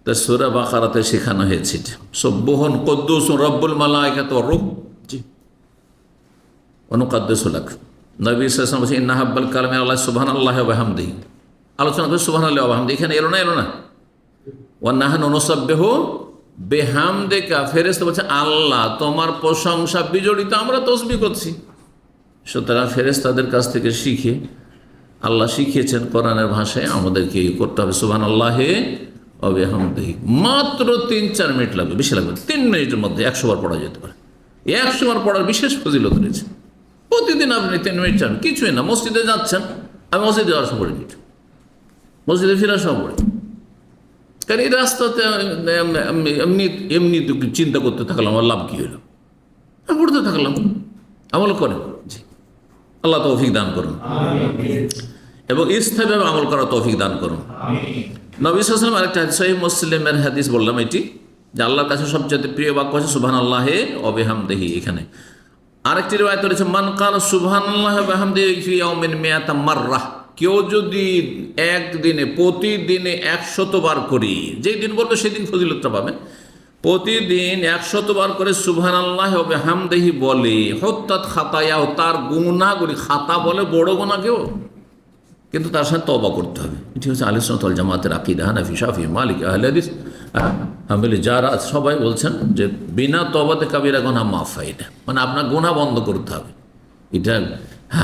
[SPEAKER 1] তা সূরা বাকারাতে শেখানো হয়েছে সুবহান কুদ্দুসুর রব্বুল মালাইকাতি ওয়ার রূহ, জি, ওয়া নুকাদ্দিসু লাক। নবী সাল্লাল্লাহু আলাইহি ওয়াসাল্লাম বলেছেন ইন্না হাব্বাল কালামি আল্লাহ সুবহানাল্লাহি ওয়া বিহামদিহি, আলোচনা করে সুবহানাল্লাহি ওয়া বিহামদিহি, এখানে এলো না ওয়া নাহনু নুসাব্বিহু বিহামদিকা, ফেরেশতা বলছে আল্লাহ তোমার প্রশংসা বিজড়িত আমরা তাসবিহ করছি। সুতরাং ফেরেশতাদের কাছ থেকে শিখে আল্লাহ শিখিয়েছেন কোরআনের ভাষায় আমাদেরকে করতে হবে সুবহানাল্লাহি ওয়া বিহামদিহি। মাত্র 3-4 মিনিট লাগবে, বেশি লাগবে, 3 মিনিটের মধ্যে 100 বার পড়া যেতে পারে। 100 বার পড়ার বিশেষ ফজিলত রয়েছে। প্রতিদিন আপনি 3 মিনিট চান, কিছুই না। মসজিদে যাচ্ছেন, আমি মসজিদে যাওয়ার সময় পড়ি, মসজিদে ফেরার সময় পড়ি, কারণ এই রাস্তাতে এমনি চিন্তা করতে থাকলাম আমার লাভ কী হলো, আমি পড়তে থাকলাম, আমল করেন। জি, আল্লাহ তৌফিক দান করুন এবং স্থায়ীভাবে আমল করার তৌফিক দান করুন। নবী সাল্লাল্লাহু আলাইহি ওয়াসাল্লাম আরেকটা সহিহ মুসলিমের হাদিস বললাম, এটি যে আল্লাহর কাছে সবচেয়ে প্রিয় বাক্য হচ্ছে সুবহানাল্লাহি ওয়া বিহামদিহি। এখানে আরেকটি রিওয়ায়াত রয়েছে মান কালা সুবহানাল্লাহি ওয়া বিহামদিহি ফি ইয়াউমিন মিয়াতা মাররাহ, কেউ যদি একদিনে প্রতিদিনে 100 বার করি, যেই দিন বলবে সেদিন ফজিলতটা পাবে, প্রতিদিন 100 বার করে সুবহানাল্লাহি ওয়া বিহামদিহি বলে, হুত্তাত খাতায়াহু, তার গুনাহগুলি, খাতা বলে বড় গুনাহকেও, কিন্তু তার সাথে তওবা করতে হবে। এটি হচ্ছে আহলে সুন্নাত ওয়াল জামাতের আকীদা। হানাফি, শাফি, মালিকি, আহলে হাদিস, হাম্বলি যারা সবাই বলছেন যে বিনা তওবাতে কাবিরা গুনাহ মাফ হয় না, মানে আপনার গুনাহ বন্ধ করতে হবে। এটা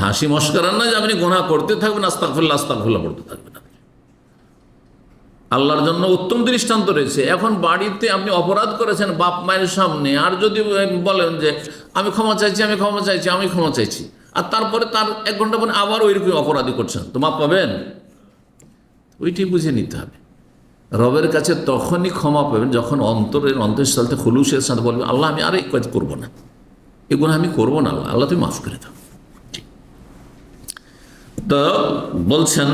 [SPEAKER 1] হাসি মস্করার না যে আপনি গুনাহ করতে থাকবেন, আস্তাগফিরুল্লাহ আস্তাগফিরুল্লাহ করতে থাকবেন। আল্লাহর জন্য উত্তম দৃষ্টান্ত রয়েছে। এখন বাড়িতে আপনি অপরাধ করেছেন বাপ মায়ের সামনে, আর যদি বলেন যে আমি ক্ষমা চাইছি, আমি ক্ষমা চাইছি, আমি ক্ষমা চাইছি, আর তারপরে তার 1 ঘন্টা পরে আবার ওইরকম অপরাধী করছেন, তো মাপ পাবেন? ওইটি বুঝে নিতে হবে। রবের কাছে তখনই ক্ষমা পাবেন যখন অন্তঃস্থলতে খুলুসের সাথে বলবেন আল্লাহ আমি আর এই কাজ করবো না, এগুলো আমি করবো না, আল্লাহ আল্লাহ তুমি মাফ করে দাও। তো বলছেন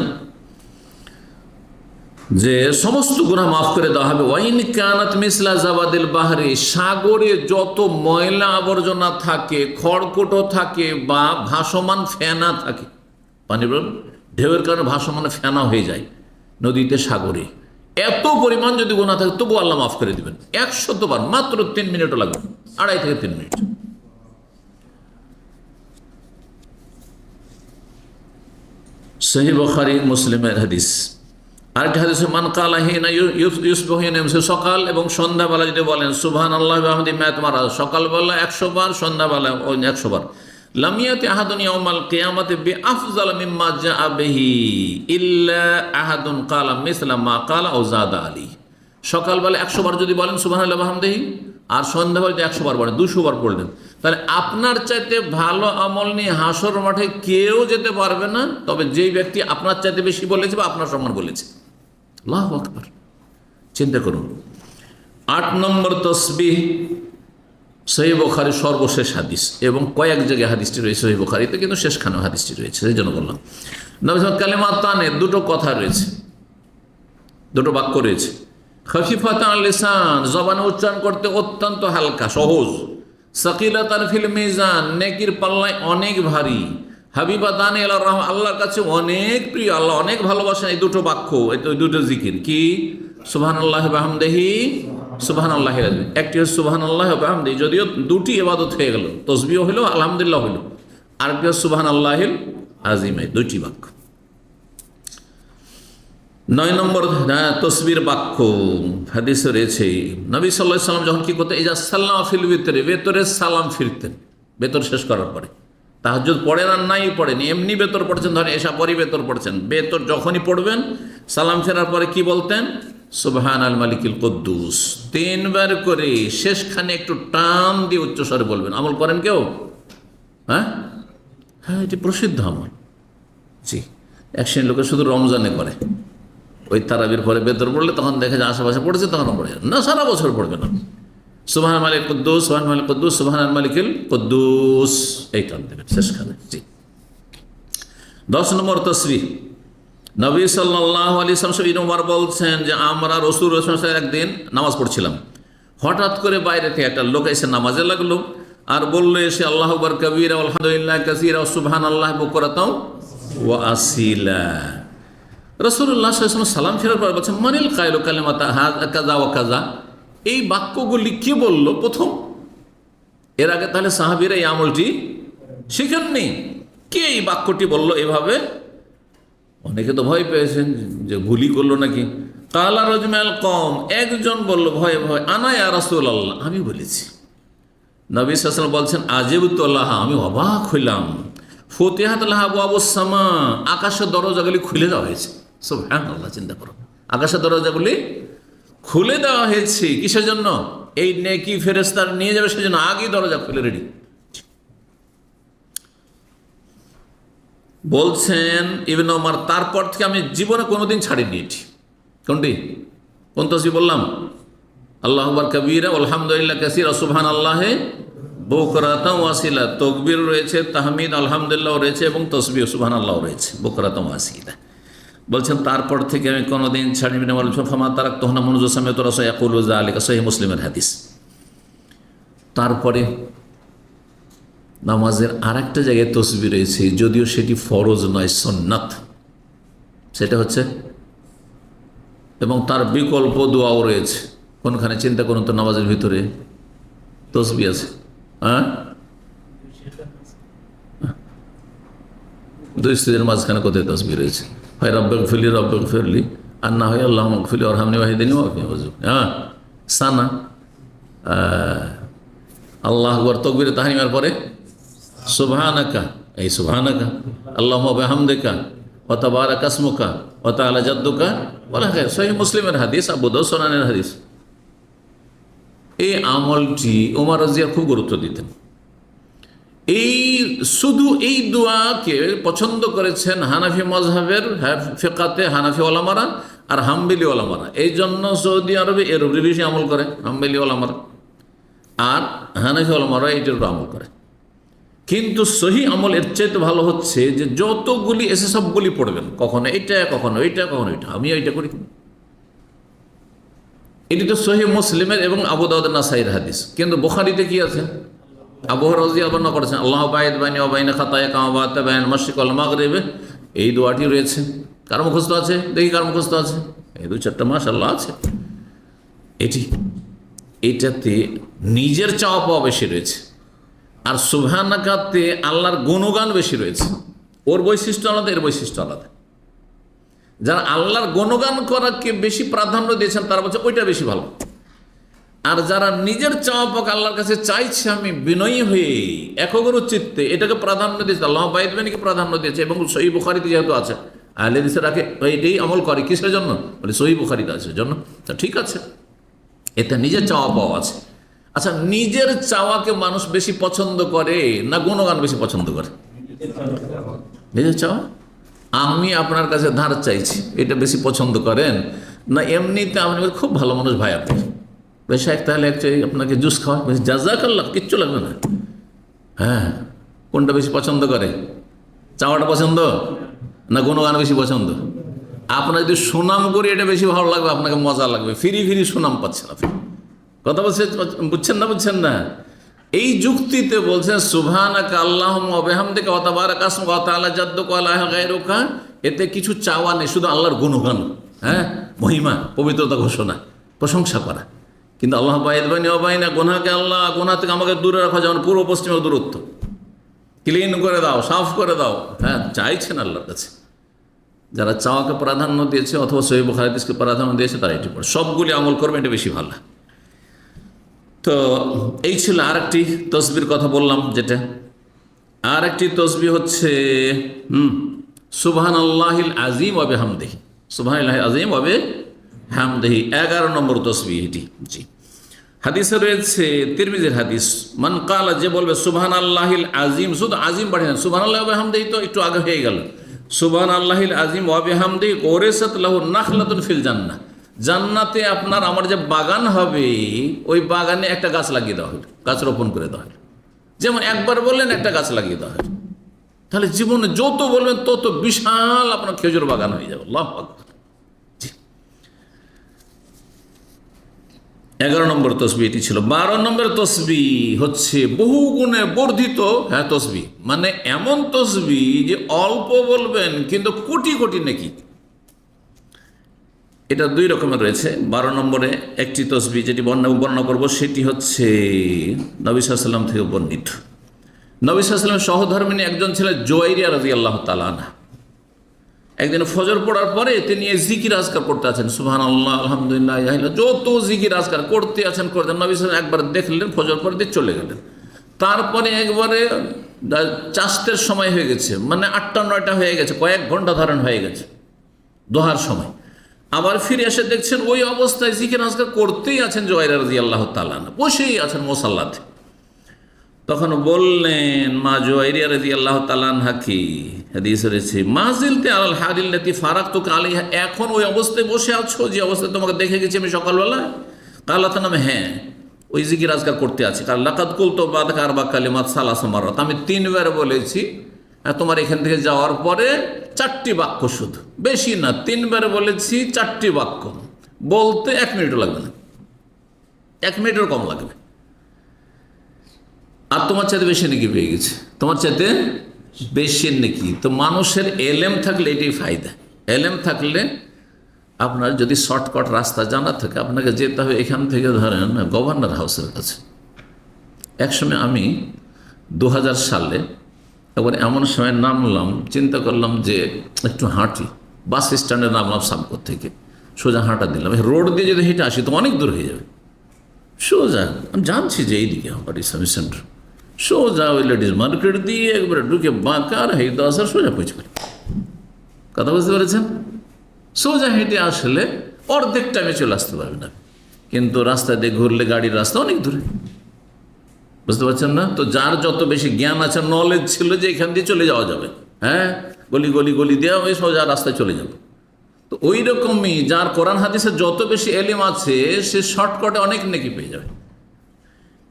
[SPEAKER 1] যে সমস্ত গুনাহ মাফ করে দেওয়া হবে। ওয়াইন কানাত মিসলা জাবাদিল বাহরি, সাগরে যত ময়লা আবর্জনা থাকে, খড়কুটো থাকে বা ভাসমান ফেনা থাকে, পানি ঢেউয়ের কারণে ভাসমান ফেনা হয়ে যায় নদীতে, সাগরে, এত পরিমাণ যদি গুনাহ থাকে তবু আল্লাহ মাফ করে দিবেন 100 বার, মাত্র 3 মিনিটও লাগবে, 2.5 থেকে 3 মিনিট। সহিহ বুখারী মুসলিমের হাদিস। আরেকটা হাদিস, মান কালা হিনা ইউসবিহু ইয়ামসি, সকাল এবং সন্ধ্যাবেলা যদি বলেন সুবহানাল্লাহি ওয়া বিহামদিহি মিয়াত মারা, সকালবেলা 100 বার, সন্ধ্যাবেলা 100 বার, লাম ইয়াতি আহাদুন ইয়াউমাল কিয়ামাতি বিআফযাল মিম্মা জাআ বিহি ইল্লা আহাদুন কালা মিসলা মা কালা আও যাদা আলাইহি। সকালবেলা 100 বার যদি বলেন সুবহানাল্লাহি ওয়া বিহামদিহি, আর সন্ধ্যাবেলা যদি 100 বার বলেন, 200 বার পড়লেন, তাহলে আপনার চাইতে ভালো আমল নিয়ে হাসর মাঠে কেউ যেতে পারবে না, তবে যেই ব্যক্তি আপনার চাইতে বেশি বলেছে বা আপনার সমান বলেছে। আল্লাহু আকবার, চিন্তা করুন। 8 নম্বর তাসবিহ, সহিহ বুখারীর সর্বশেষ হাদিস, এবং কয়েক জায়গায় হাদিসটি রয়েছে সহিহ বুখারীতে, কিন্তু শেষখানেও হাদিসটি রয়েছে, সেই জন্য বললাম। নবী কালিমাতানে, 2টো কথা রয়েছে, 2টো বাক্য রয়েছে। খফিফাতান লিসান, জবানে উচ্চারণ করতে অত্যন্ত হালকা সহজ। সাকিলাতান ফিল মিজান, নেকির পাল্লায় অনেক ভারী। হাবিবাতান ইলা রাহমান, আল্লাহর কাছে অনেক প্রিয়, আল্লাহ অনেক ভালোবাসেন। এই 2টো বাক্য, এই 2টো জিকির কি? সুবহানাল্লাহি ওয়া বিহামদিহি, সুবহানাল্লাহি আযীম। একটি হচ্ছে সুবহানাল্লাহি ওয়া বিহামদিহি, যদিও 2টি ইবাদত হয়ে গেল, তাসবিহ হলো, আলহামদুলিল্লাহ হলো, আরেকটি সুবহানাল্লাহিল আযীম, দুইটি বাক্য। 9 নম্বর তসবির বাক্য হাদিসে রয়েছে, নবী সাল্লাল্লাহু আলাইহি সাল্লাম যখন কি করতেন, ইজা সাল্লামা ফিল ভিতরে, ভেতরে সালাম ফিরতেন, ভেতর শেষ করার পরে। তাহাজ্জুদ পড়েন আর নাই পড়েন, এমনি ভেতর পড়ছেন, ধরেন এসা পরই ভেতর পড়ছেন, ভেতর যখনই পড়বেন সালাম ফেরার পরে কি বলতেন, সুবহানাল মালিকিল কুদ্দুস 3 বার করে, শেষখানে একটু টান দিয়ে উচ্চস্বরে বলবেন। আমল করেন কেউ? হ্যাঁ, এটি প্রসিদ্ধ আমল। জি, এক শ্রেণীর লোকে শুধু রমজানে করে, ওই তারাবির পরে বেতর পড়লে তখন দেখে যে আশেপাশে পড়েছে, তখন পড়ে না, সারা বছর পড়বে না। সুবহানাল মালিক কুদ্দুস, সুবহানাল মালিক কুদ্দুস, সুবহানাল মালিকিল কুদ্দুস, এই টান দেবেন শেষখানে। জি। 10 নম্বর তসবিহ, নবী সাল্লাল্লাহু আলাইহি ওয়াসাল্লাম বলছেন যে আমরা রাসূলুল্লাহ সাল্লাল্লাহু আলাইহি ওয়াসাল্লাম একদিন নামাজ পড়ছিলাম, হঠাৎ করে বাইরে থেকে একটা লোক এসে নামাজে লাগলো আর বললো এসে, আল্লাহু আকবার কাবীরা আলহামদুলিল্লাহ কাসীরা সুবহানাল্লাহি বুকরাতাও ওয়া আসীলা। রাসূলুল্লাহ সাল্লাল্লাহু আলাইহি ওয়াসাল্লাম সালাম ফেরার পর বলছেন, মানিল কায়লু কালিমাতা কাযা ওয়া কাযা, এই বাক্যগুলি কে বলল প্রথম? এর আগে তাহলে সাহাবীরা এই আমলটি শিখেননি, কে এই বাক্যটি বলল এভাবে? অনেকে তো ভয় পেয়েছেন যে ভুলই করলো নাকি। কালা রাজুল কওম, একজন বলল ভয়ে ভয়ে, আনা ইয়া রাসূলুল্লাহ, আমি বলেছি। নবী সাল্লাল্লাহু আলাইহি ওয়াসাল্লাম বলছেন, আজিবতু লাহা, আমি অবাক হইলাম। ফুতিহাত লাহা আবওয়াবুস সামা, আকাশের দরজাগুলি খুলে দেওয়া হয়েছে। সুবহানাল্লাহ, চিন্তা করো, আকাশের দরজাগুলি খুলে দেওয়া হয়েছে কিসের জন্য? এই নেকি ফেরেশতারা নিয়ে যাবে সেজন্য, আগেই দরজা খুলে রেডি। বলছেন ইবনে ওমর, তারপর থেকে আমি জীবনে কোনোদিন ছাড়িনি এটি। কোনটি? কোন তসবিহ বললাম? আল্লাহু আকবার কাবীরা আলহামদুলিল্লাহ কাসীরা সুবহানাল্লাহি বুকরাতাও ওয়া আসীলা, তাকবীর রয়েছে, তাহমিদ আলহামদুলিল্লাহ রয়েছে এবং তসবিহ সুবহানাল্লাহ রয়েছে, বুকরাতাও ওয়া আসীলা। বলছেন তারপর থেকে আমি কোনোদিন ছাড়িনি না। বলছেন ফামা তারাকতুহু মুনযু সামি'তু রাসূলা ইয়াকুলু যালিকা, সহিহ মুসলিমের হাদিস। তারপরে নামাজের আরেকটা জায়গায় তসবিহ রয়েছে, যদিও সেটি ফরজ নয়, সুন্নাত, সেটা হচ্ছে, এবং তার বিকল্প দোয়াও রয়েছে। কোনখানে চিন্তা করুন তো, নামাজের ভিতরে তসবিহ আছে? হ্যাঁ, দুই স্ত্রীর মাঝখানে কোথায় তসবিহ রয়েছে? হয় রব্বিক ফিরলি রব্বিক ফিরলি, আর না হয় আল্লাহুম্মা গফিরলি ওয়ারহামনি ওয়াহদিনি ওয়াফিনি ওয়ারযুকনি। হ্যাঁ, সানা আল্লাহু আকবার তাকবীরে তাহরিমার পরে সুবহানাকা, এই সুবহানাকা আল্লাহুম্মা বিহামদিকা ওয়া তাবারাকা ইসমুকা ওয়া তাআলা জাদ্দুকা ওয়া লা গায়রুকা, সহিহ মুসলিমের হাদিস, আবু দাউদ সুনানের হাদিস। এই আমলটি ওমর রাদিয়াল্লাহু খুব গুরুত্ব দিতেন। এই শুধু এই দোয়াকে পছন্দ করেছেন হানাফি মাজহাবের ফিকাতে হানাফি ওলামারা আর হাম্বলি ওলামারা। এই জন্য সৌদি আরবে এর উপরে বেশি আমল করে হাম্বলি ওলামারা, আর হানাফি ওলামারা এইটার উপর আমল করে। কিন্তু সহি আমল এর চাইতে ভালো হচ্ছে যে যতগুলি এসে সবগুলি পড়বেন, কখনো এইটা কখনো এইটা কখনো এইটা। আমি এইটা করি, এটি তো সহি মুসলিমের এবং আবু দাউদ নাসাইর হাদিস। কিন্তু বুখারীতে কি আছে? আবু হুরায়রা রাদিয়াল্লাহু আনহু করেছেন, আল্লাহু বা'ইদ বাইনি ওয়া বাইনা খাতায়া কামা বা'আতা বাইনাল মাশরিক ওয়াল মাগরিব, এই দোয়াটি রয়েছে। কার মুখস্থ আছে? দেখি কার মুখস্থ আছে। এই 2-4টা মাশাআল্লাহ আছে। এটাতে নিজের চাওয়া পাওয়া বেশি রয়েছে, আর সুবহানাকাতে আল্লাহর গুণগান বেশি রয়েছে। ওর বৈশিষ্ট্য আলাদা, এর বৈশিষ্ট্য আলাদা। যারা আল্লাহর গুণগান করাকে বেশি প্রাধান্য দিয়েছেন তারা বলছে ওইটা বেশি ভালো। আর যারা নিজের চাওয়া পাওয়া আল্লাহর কাছে চাইছে, আমি বিনয়ী হয়ে একগ্র চিত্তে, এটাকে প্রাধান্য দিয়েছে, আল্লাহ বাইদ বাণীকে প্রাধান্য দিয়েছে। এবং সহিহ বুখারীতে যেহেতু আছে, আহলে হাদিসের রাখে এইটাই আমল করে, কিসের জন্য? বলে সহিহ বুখারীতে আছে জন্য। তা ঠিক আছে, এতে নিজের চাওয়া পাওয়া আছে। আচ্ছা, নিজের চাওয়াকে মানুষ বেশি পছন্দ করে না গুণগান বেশি পছন্দ করে? নিজের চাওয়া। আমি আপনার কাছে ধার চাইছি, এটা বেশি পছন্দ করেন না এমনিতে আপনি খুব ভালো মানুষ ভাই, আপনি বেশি তাহলে একচুয়ালি আপনাকে জুস খাওয়া, বেশি জাযাকাল্লাহ, কিচ্ছু লাগবে না। হ্যাঁ, কোনটা বেশি পছন্দ করে? চাওয়াটা পছন্দ না গুণগান বেশি পছন্দ? আপনার যদি সুনাম করি এটা বেশি ভালো লাগবে, আপনাকে মজা লাগবে, ফিরি ফিরি সুনাম পাচ্ছেন আপনি। কথা বলছে, বুঝছেন না? এই যুক্তিতে বলছেন সুবহানাকা আল্লাহুম্মা ওয়া বিহামদিকা ওয়া তাবারাকা ইসমুকা ওয়া তাআলা জাদ্দুকা ওয়া লা ইলাহা গায়রুকা। এতে কিছু চাওয়া নেই, শুধু আল্লাহর গুণগান, হ্যাঁ, মহিমা, পবিত্রতা ঘোষণা, প্রশংসা করা। কিন্তু আল্লাহ বা'ইদ বাইনি ওয়া বাইনা, গুনাহকে আল্লাহ, গুনাহ থেকে আমাকে দূরে রাখা, যেমন পূর্ব পশ্চিমের দূরত্ব। ক্লিন করে দাও, সাফ করে দাও। হ্যাঁ, চাইছেন আল্লাহর কাছে। যারা চাওয়াকে প্রাধান্য দিয়েছে অথবা সহিহ বুখারী হাদিসকে প্রাধান্য দিয়েছে তারা এটি পড়ে, সবগুলি আমল করবে, এটা বেশি ভালো। তো এই ছিল আরেকটি তসবির কথা বললাম। যেটা আরেকটি তসবি হচ্ছে সুবহানাল্লাহিল আযীম ওয়া বিহামদিহি। সুবহানাল্লাহিল আযীম ওয়া বিহামদিহি 11 নম্বর তসবি এটি। জি, হাদিসে রয়েছে, তিরমিজির হাদিস, মান কালা, যে বলবে সুবহানাল্লাহিল আযীম, শুধু আযীম বাড়ি না, সুবহানাল্লাহি ওয়া বিহামদিহি তো একটু আগে হয়ে গেল। সুবহানাল্লাহিল আযীম ওয়া বিহামদিহি ওরিসাত লাহু নাখলাতুন ফিল জান্নাহ, জান্নাতে আপনার আমার যে বাগান হবে ওই বাগানে একটা গাছ লাগিয়ে দেওয়া হলো, গাছ রোপণ করে দেওয়া হলো। যেমন একবার বললেন একটা গাছ লাগিয়ে দেওয়া হলো, তাহলে জীবনে যত বলবেন তত বিশাল আপনার খেজুর বাগান হয়ে যাবে। আল্লাহু আকবার। 11 নম্বর তসবি এটি ছিল। 12 নম্বর তসবি হচ্ছে বহু গুণে বর্ধিত তসবি, মানে এমন তসবি যে অল্প বলবেন কিন্তু কোটি কোটি নেকি। এটা 2 রকমের রয়েছে। 12 নম্বরে একটি তসবি যেটি বর্ণনা করব সেটি হচ্ছে নবী সাল্লাল্লাহু আলাইহি ওয়াসাল্লাম থেকে বর্ণিত। নবী সাল্লাল্লাহু আলাইহি ওয়াসাল্লাম সহধর্মিণী একজন ছিলেন জুয়াইরিয়া রাদিয়াল্লাহু তাআলা আনহা। একদিন ফজর পড়ার পরে তিনি এই জিকির আজকার করতে আছেন, সুবহানাল্লাহ, আলহামদুলিল্লাহ, যত জিকির আজকার করতে আছেন। নবী সাল্লাল্লাহু আলাইহি ওয়াসাল্লাম একবার দেখলেন, ফজর পরে দিয়ে চলে গেলেন। তারপরে একবারে চাষতের সময় হয়ে গেছে, মানে 8টা 9টা হয়ে গেছে, কয়েক ঘন্টা ধারণ হয়ে গেছে দোহার সময়। আবার ফিরে এসে দেখছেন ওই অবস্থায় জিকির আজকার করতেই আছেন জুয়াইরিয়া রাদিয়াল্লাহু তাআলা আনহা, বসেই আছেন মুসাল্লাতে। তখন বললেন মা জুয়াইরিয়া রাদিয়াল্লাহু তাআলা আনহাকে, হাদিস রয়েছে, মাজিলতে আলাল হালিল্লাতি ফারাকতুকা আলাইহা, এখন ওই অবস্থায় বসে আছো যে অবস্থায় তোমাকে দেখে গেছি আমি সকালবেলা? কালাত নামে, হ্যাঁ, ওই জিকির আজকার করতে আছি। কাল লাকাদ কুলতু বাদাকা আরবা কালিমাত সালাসা মাররাত, আমি 3 বার বলেছি তোমার এখান থেকে যাওয়ার পরে 4টি বাক্য, শুধু, বেশি না, 3 বার বলেছি 4টি বাক্য। বলতে 1 মিনিটও লাগবে না, 1 মিনিটের কম লাগবে। আর তোমার চাইতে বেশি নাকি পেয়ে গেছে, তোমার চাইতে বেশি নাকি। তো মানুষের এলেম থাকলে এটাই ফায়দা। এলেম থাকলে আপনার যদি শর্টকাট রাস্তা জানা থাকে, আপনাকে যেতে হবে এখান থেকে ধরেন গভর্নর হাউসের কাছে। একসময় আমি 2000 সালে একবার এমন সময় নামলাম, চিন্তা করলাম যে একটু হাঁটি, বাস স্ট্যান্ডে নামলাম সামকোর থেকে, সোজা হাঁটা দিলাম। রোড দিয়ে যদি হেঁটে আসি তো অনেক দূর হয়ে যাবে। সোজা আমি জানছি যে এইদিকে আমার ইসলামিক সেন্টার, সোজা ওই লেডিস মার্কেট দিয়ে একবারে ঢুকে বাঁকার হেঁটে আসার সোজা পৌঁছে গেল। কথা বুঝতে পেরেছেন? সোজা হেঁটে আসলে অর্ধেক টাইমে চলে আসতে পারবেন না, কিন্তু রাস্তা দিয়ে ঘুরলে গাড়ির রাস্তা অনেক দূরে। বুঝতে পারছেন না? তো যার যত বেশি জ্ঞান আছে, নলেজ ছিল যে এখান দিয়ে চলে যাওয়া যাবে, হ্যাঁ, গলি গলি গলি দিয়ে ওই সোজা রাস্তায় চলে যাবে। তো ওই রকমই যার কোরআন হাদিসের যত বেশি এলিম আছে সে শর্টকাটে অনেক নেকি পেয়ে যাবে।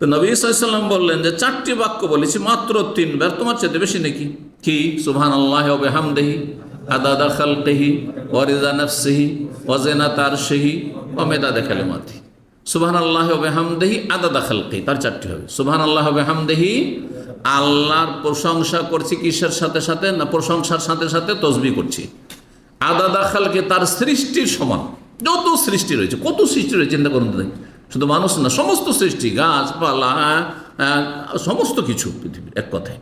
[SPEAKER 1] তো নবী সাল্লাল্লাহু আলাইহি ওয়াসাল্লাম বললেন যে 4টি বাক্য বলেছি মাত্র 3 বার, তোমার চাইতে বেশি নাকি। কি? সুবহানাল্লাহি ওয়া বিহামদিহি আদাদা খালকিহি ওয়া রিজা নাফসিহি ওয়া জিনাতা আরশিহি ওয়া মিদাদা কালিমাতিহি। সুবহানাল্লাহি ওয়া বিহামদিহি আদাদা খালকিহি, তার 4টি হবে। সুবহানাল্লাহি ওয়া বিহামদিহি, আল্লাহর প্রশংসা করছি কিসের সাথে সাথে না, প্রশংসার সাথে সাথে তসবিহ করছি। আদাদা খালকে, তার সৃষ্টির সমান, যত সৃষ্টি রয়েছে, কত সৃষ্টি রয়েছে চিন্তা করুন তো, শুধু মানুষ না, সমস্ত সৃষ্টি, গাছপালা, সমস্ত কিছু পৃথিবীর, এক কথায়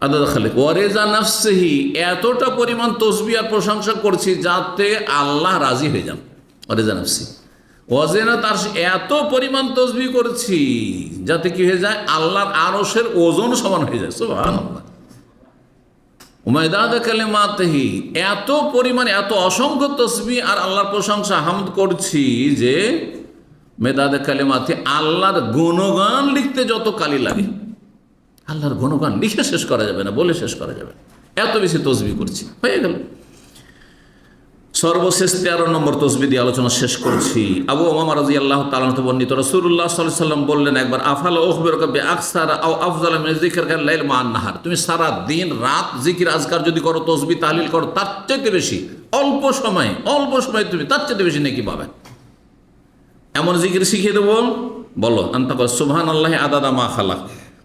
[SPEAKER 1] আদাদা খালিক। ওয়ারেজা নাফসিহি, এতটা পরিমাণ তসবিহ আর প্রশংসা করছি যাতে আল্লাহ রাজি হয়ে যান। ওয়ারেজা নাফসি ওয়াজেনা, তার এত পরিমাণ তসবিহ করছি যাতে কি হয়ে যায়, আল্লাহর আরশের ওজন সমান হয়ে যায়। সুবহানাল্লাহ। উমাইদাদা কালিমাতিহি, এত পরিমাণে, এত অসংখ্য তসবিহ আর আল্লাহর প্রশংসা হামদ করছি যে মেদাদে কালিমাতি, আল্লাহর গুণগান লিখতে যত কালি লাগে, আল্লাহর গুণগান লিখে শেষ করা যাবে না, বলে শেষ করা যাবে না, এত বেশি তসবিহ করছি। হয়ে গেল। সর্বশেষ 13 নম্বর তসবিহ দিয়ে আলোচনা শেষ করছি। আবু উমামা রাদিয়াল্লাহু তাআলা আনহু বর্ণিত, রাসূলুল্লাহ সাল্লাল্লাহু আলাইহি ওয়াসাল্লাম বললেন একবার, আফালা উখবিরুকা বিআকসারা আও আফযালা মিন যিকরিল লাইল মা আন-নাহার, তুমি সারা দিন রাত জিকির আজকার যদি করো, তসবিহ তাহলিল করো, তার চেয়ে বেশি অল্প সময় তুমি তার চেয়ে বেশি নেকি পাবে। এমন জিকির শিখিয়ে দেবো, বলো, আনতা কর সুবহানাল্লাহি আদাদা মা খালাক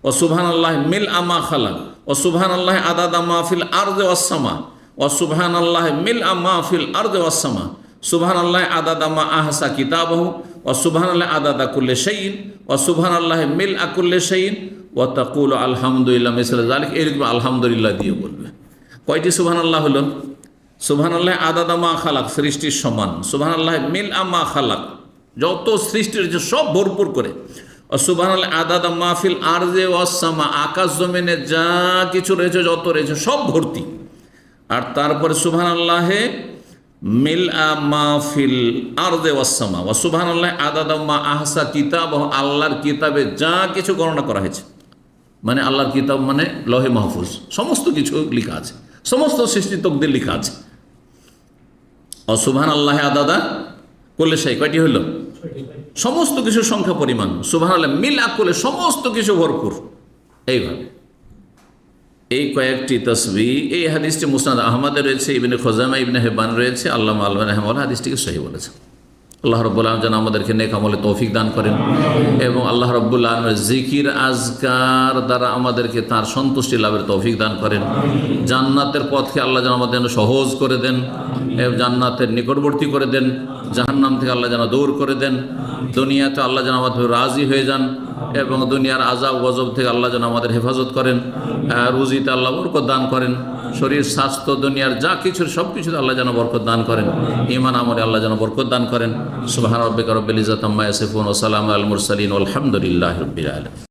[SPEAKER 1] ও সুবহানাল্লাহি মিলআ মা খালাক ও সুবহানাল্লাহি আদাদা মা ফিল আরদি ওয়াস সামা ও সুবহানাল্লাহি মিলআ মা ফিল আরদি ওয়াস সামা সুবহানাল্লাহি আদাদা মা আহসা কিতাবাহু ও সুবহানাল্লাহি আদাদা কুল্লি শাইইন ও সুবহানাল্লাহি মিলআ কুল্লি শাইইন ওয়া তাকুলু আলহামদুলিল্লাহ মিসলা যালিক, এরকম আলহামদুলিল্লাহ দিয়ে বলবে। কয়টি সুবহানাল্লাহ হলো? সুবহানাল্লাহ আদাদা মা খালাক, সৃষ্টির সমান। সুবহানাল্লাহ মিল আমা খালাক, যত সৃষ্টি রয়েছে সব ভরপুর করে। সুবহানাল্লাহ আদাদা মাহফিল আরজে ওয়াস সামা, আকাশ জমিনে যা কিছু রয়েছে, যত রয়েছে সব ভর্তি। আর তারপরে সুবহানাল্লাহে মিল মাহফিল আরজে ওয়াস সামা ওয়া সুবহানাল্লাহ আদাদা মা আহসা কিতাব, আল্লাহর কিতাবে যা কিছু গণনা করা হয়েছে, মানে আল্লাহর কিতাব মানে লহে মাহফুজ, সমস্ত কিছু লেখা আছে, সমস্ত সৃষ্টি তকদির লেখা আছে। ও সুবহানাল্লাহ আদাদা করলে সেই কয়টি হলো? সমস্ত কিছু সংখ্যা পরিমাণ। সুবহানাল্লাহ মিলা করলে সমস্ত কিছু ভরপুর। এইভাবে এই কয়েকটি তাসবিহ, এই হাদিসটি মুসনাদ আহমদে রয়েছে, ইবনে খুজাইমা, ইবনে হিব্বান রয়েছে। আল্লামা আলবানী রাহিমাহুল্লাহ হাদিসটিকে সহিহ বলেছেন। আল্লাহ রাব্বুল আলামিন যেন আমাদেরকে নেক আমলে তৌফিক দান করেন এবং আল্লাহ রাব্বুল আলামিনের জিকির আজকার দ্বারা আমাদেরকে তার সন্তুষ্টি লাভের তৌফিক দান করেন। জান্নাতের পথকে আল্লাহ যেন আমাদের জন্য সহজ করে দেন এবং জান্নাতের নিকটবর্তী করে দেন। জাহান্নাম থেকে আল্লাহ যেন দূর করে দেন। দুনিয়াতে আল্লাহ যেন আমাদের রাজি হয়ে যান এবং দুনিয়ার আযাব গজব থেকে আল্লাহ যেন আমাদের হেফাজত করেন। রুজিতে আল্লাহ বরকত দান করেন। শরীর স্বাস্থ্য দুনিয়ার যা কিছুর সব কিছুতে আল্লাহ যেন বরকত দান করেন। ঈমান আমলে আল্লাহ যেন বরকত দান করেন। সুবহান রাব্বিকা রাব্বিল ইজ্জাতি আম্মা ইয়াসিফুন ওয়া সালামুন আলাল মুরসালিন ওয়াল হামদুলিল্লাহি রাব্বিল আলামিন।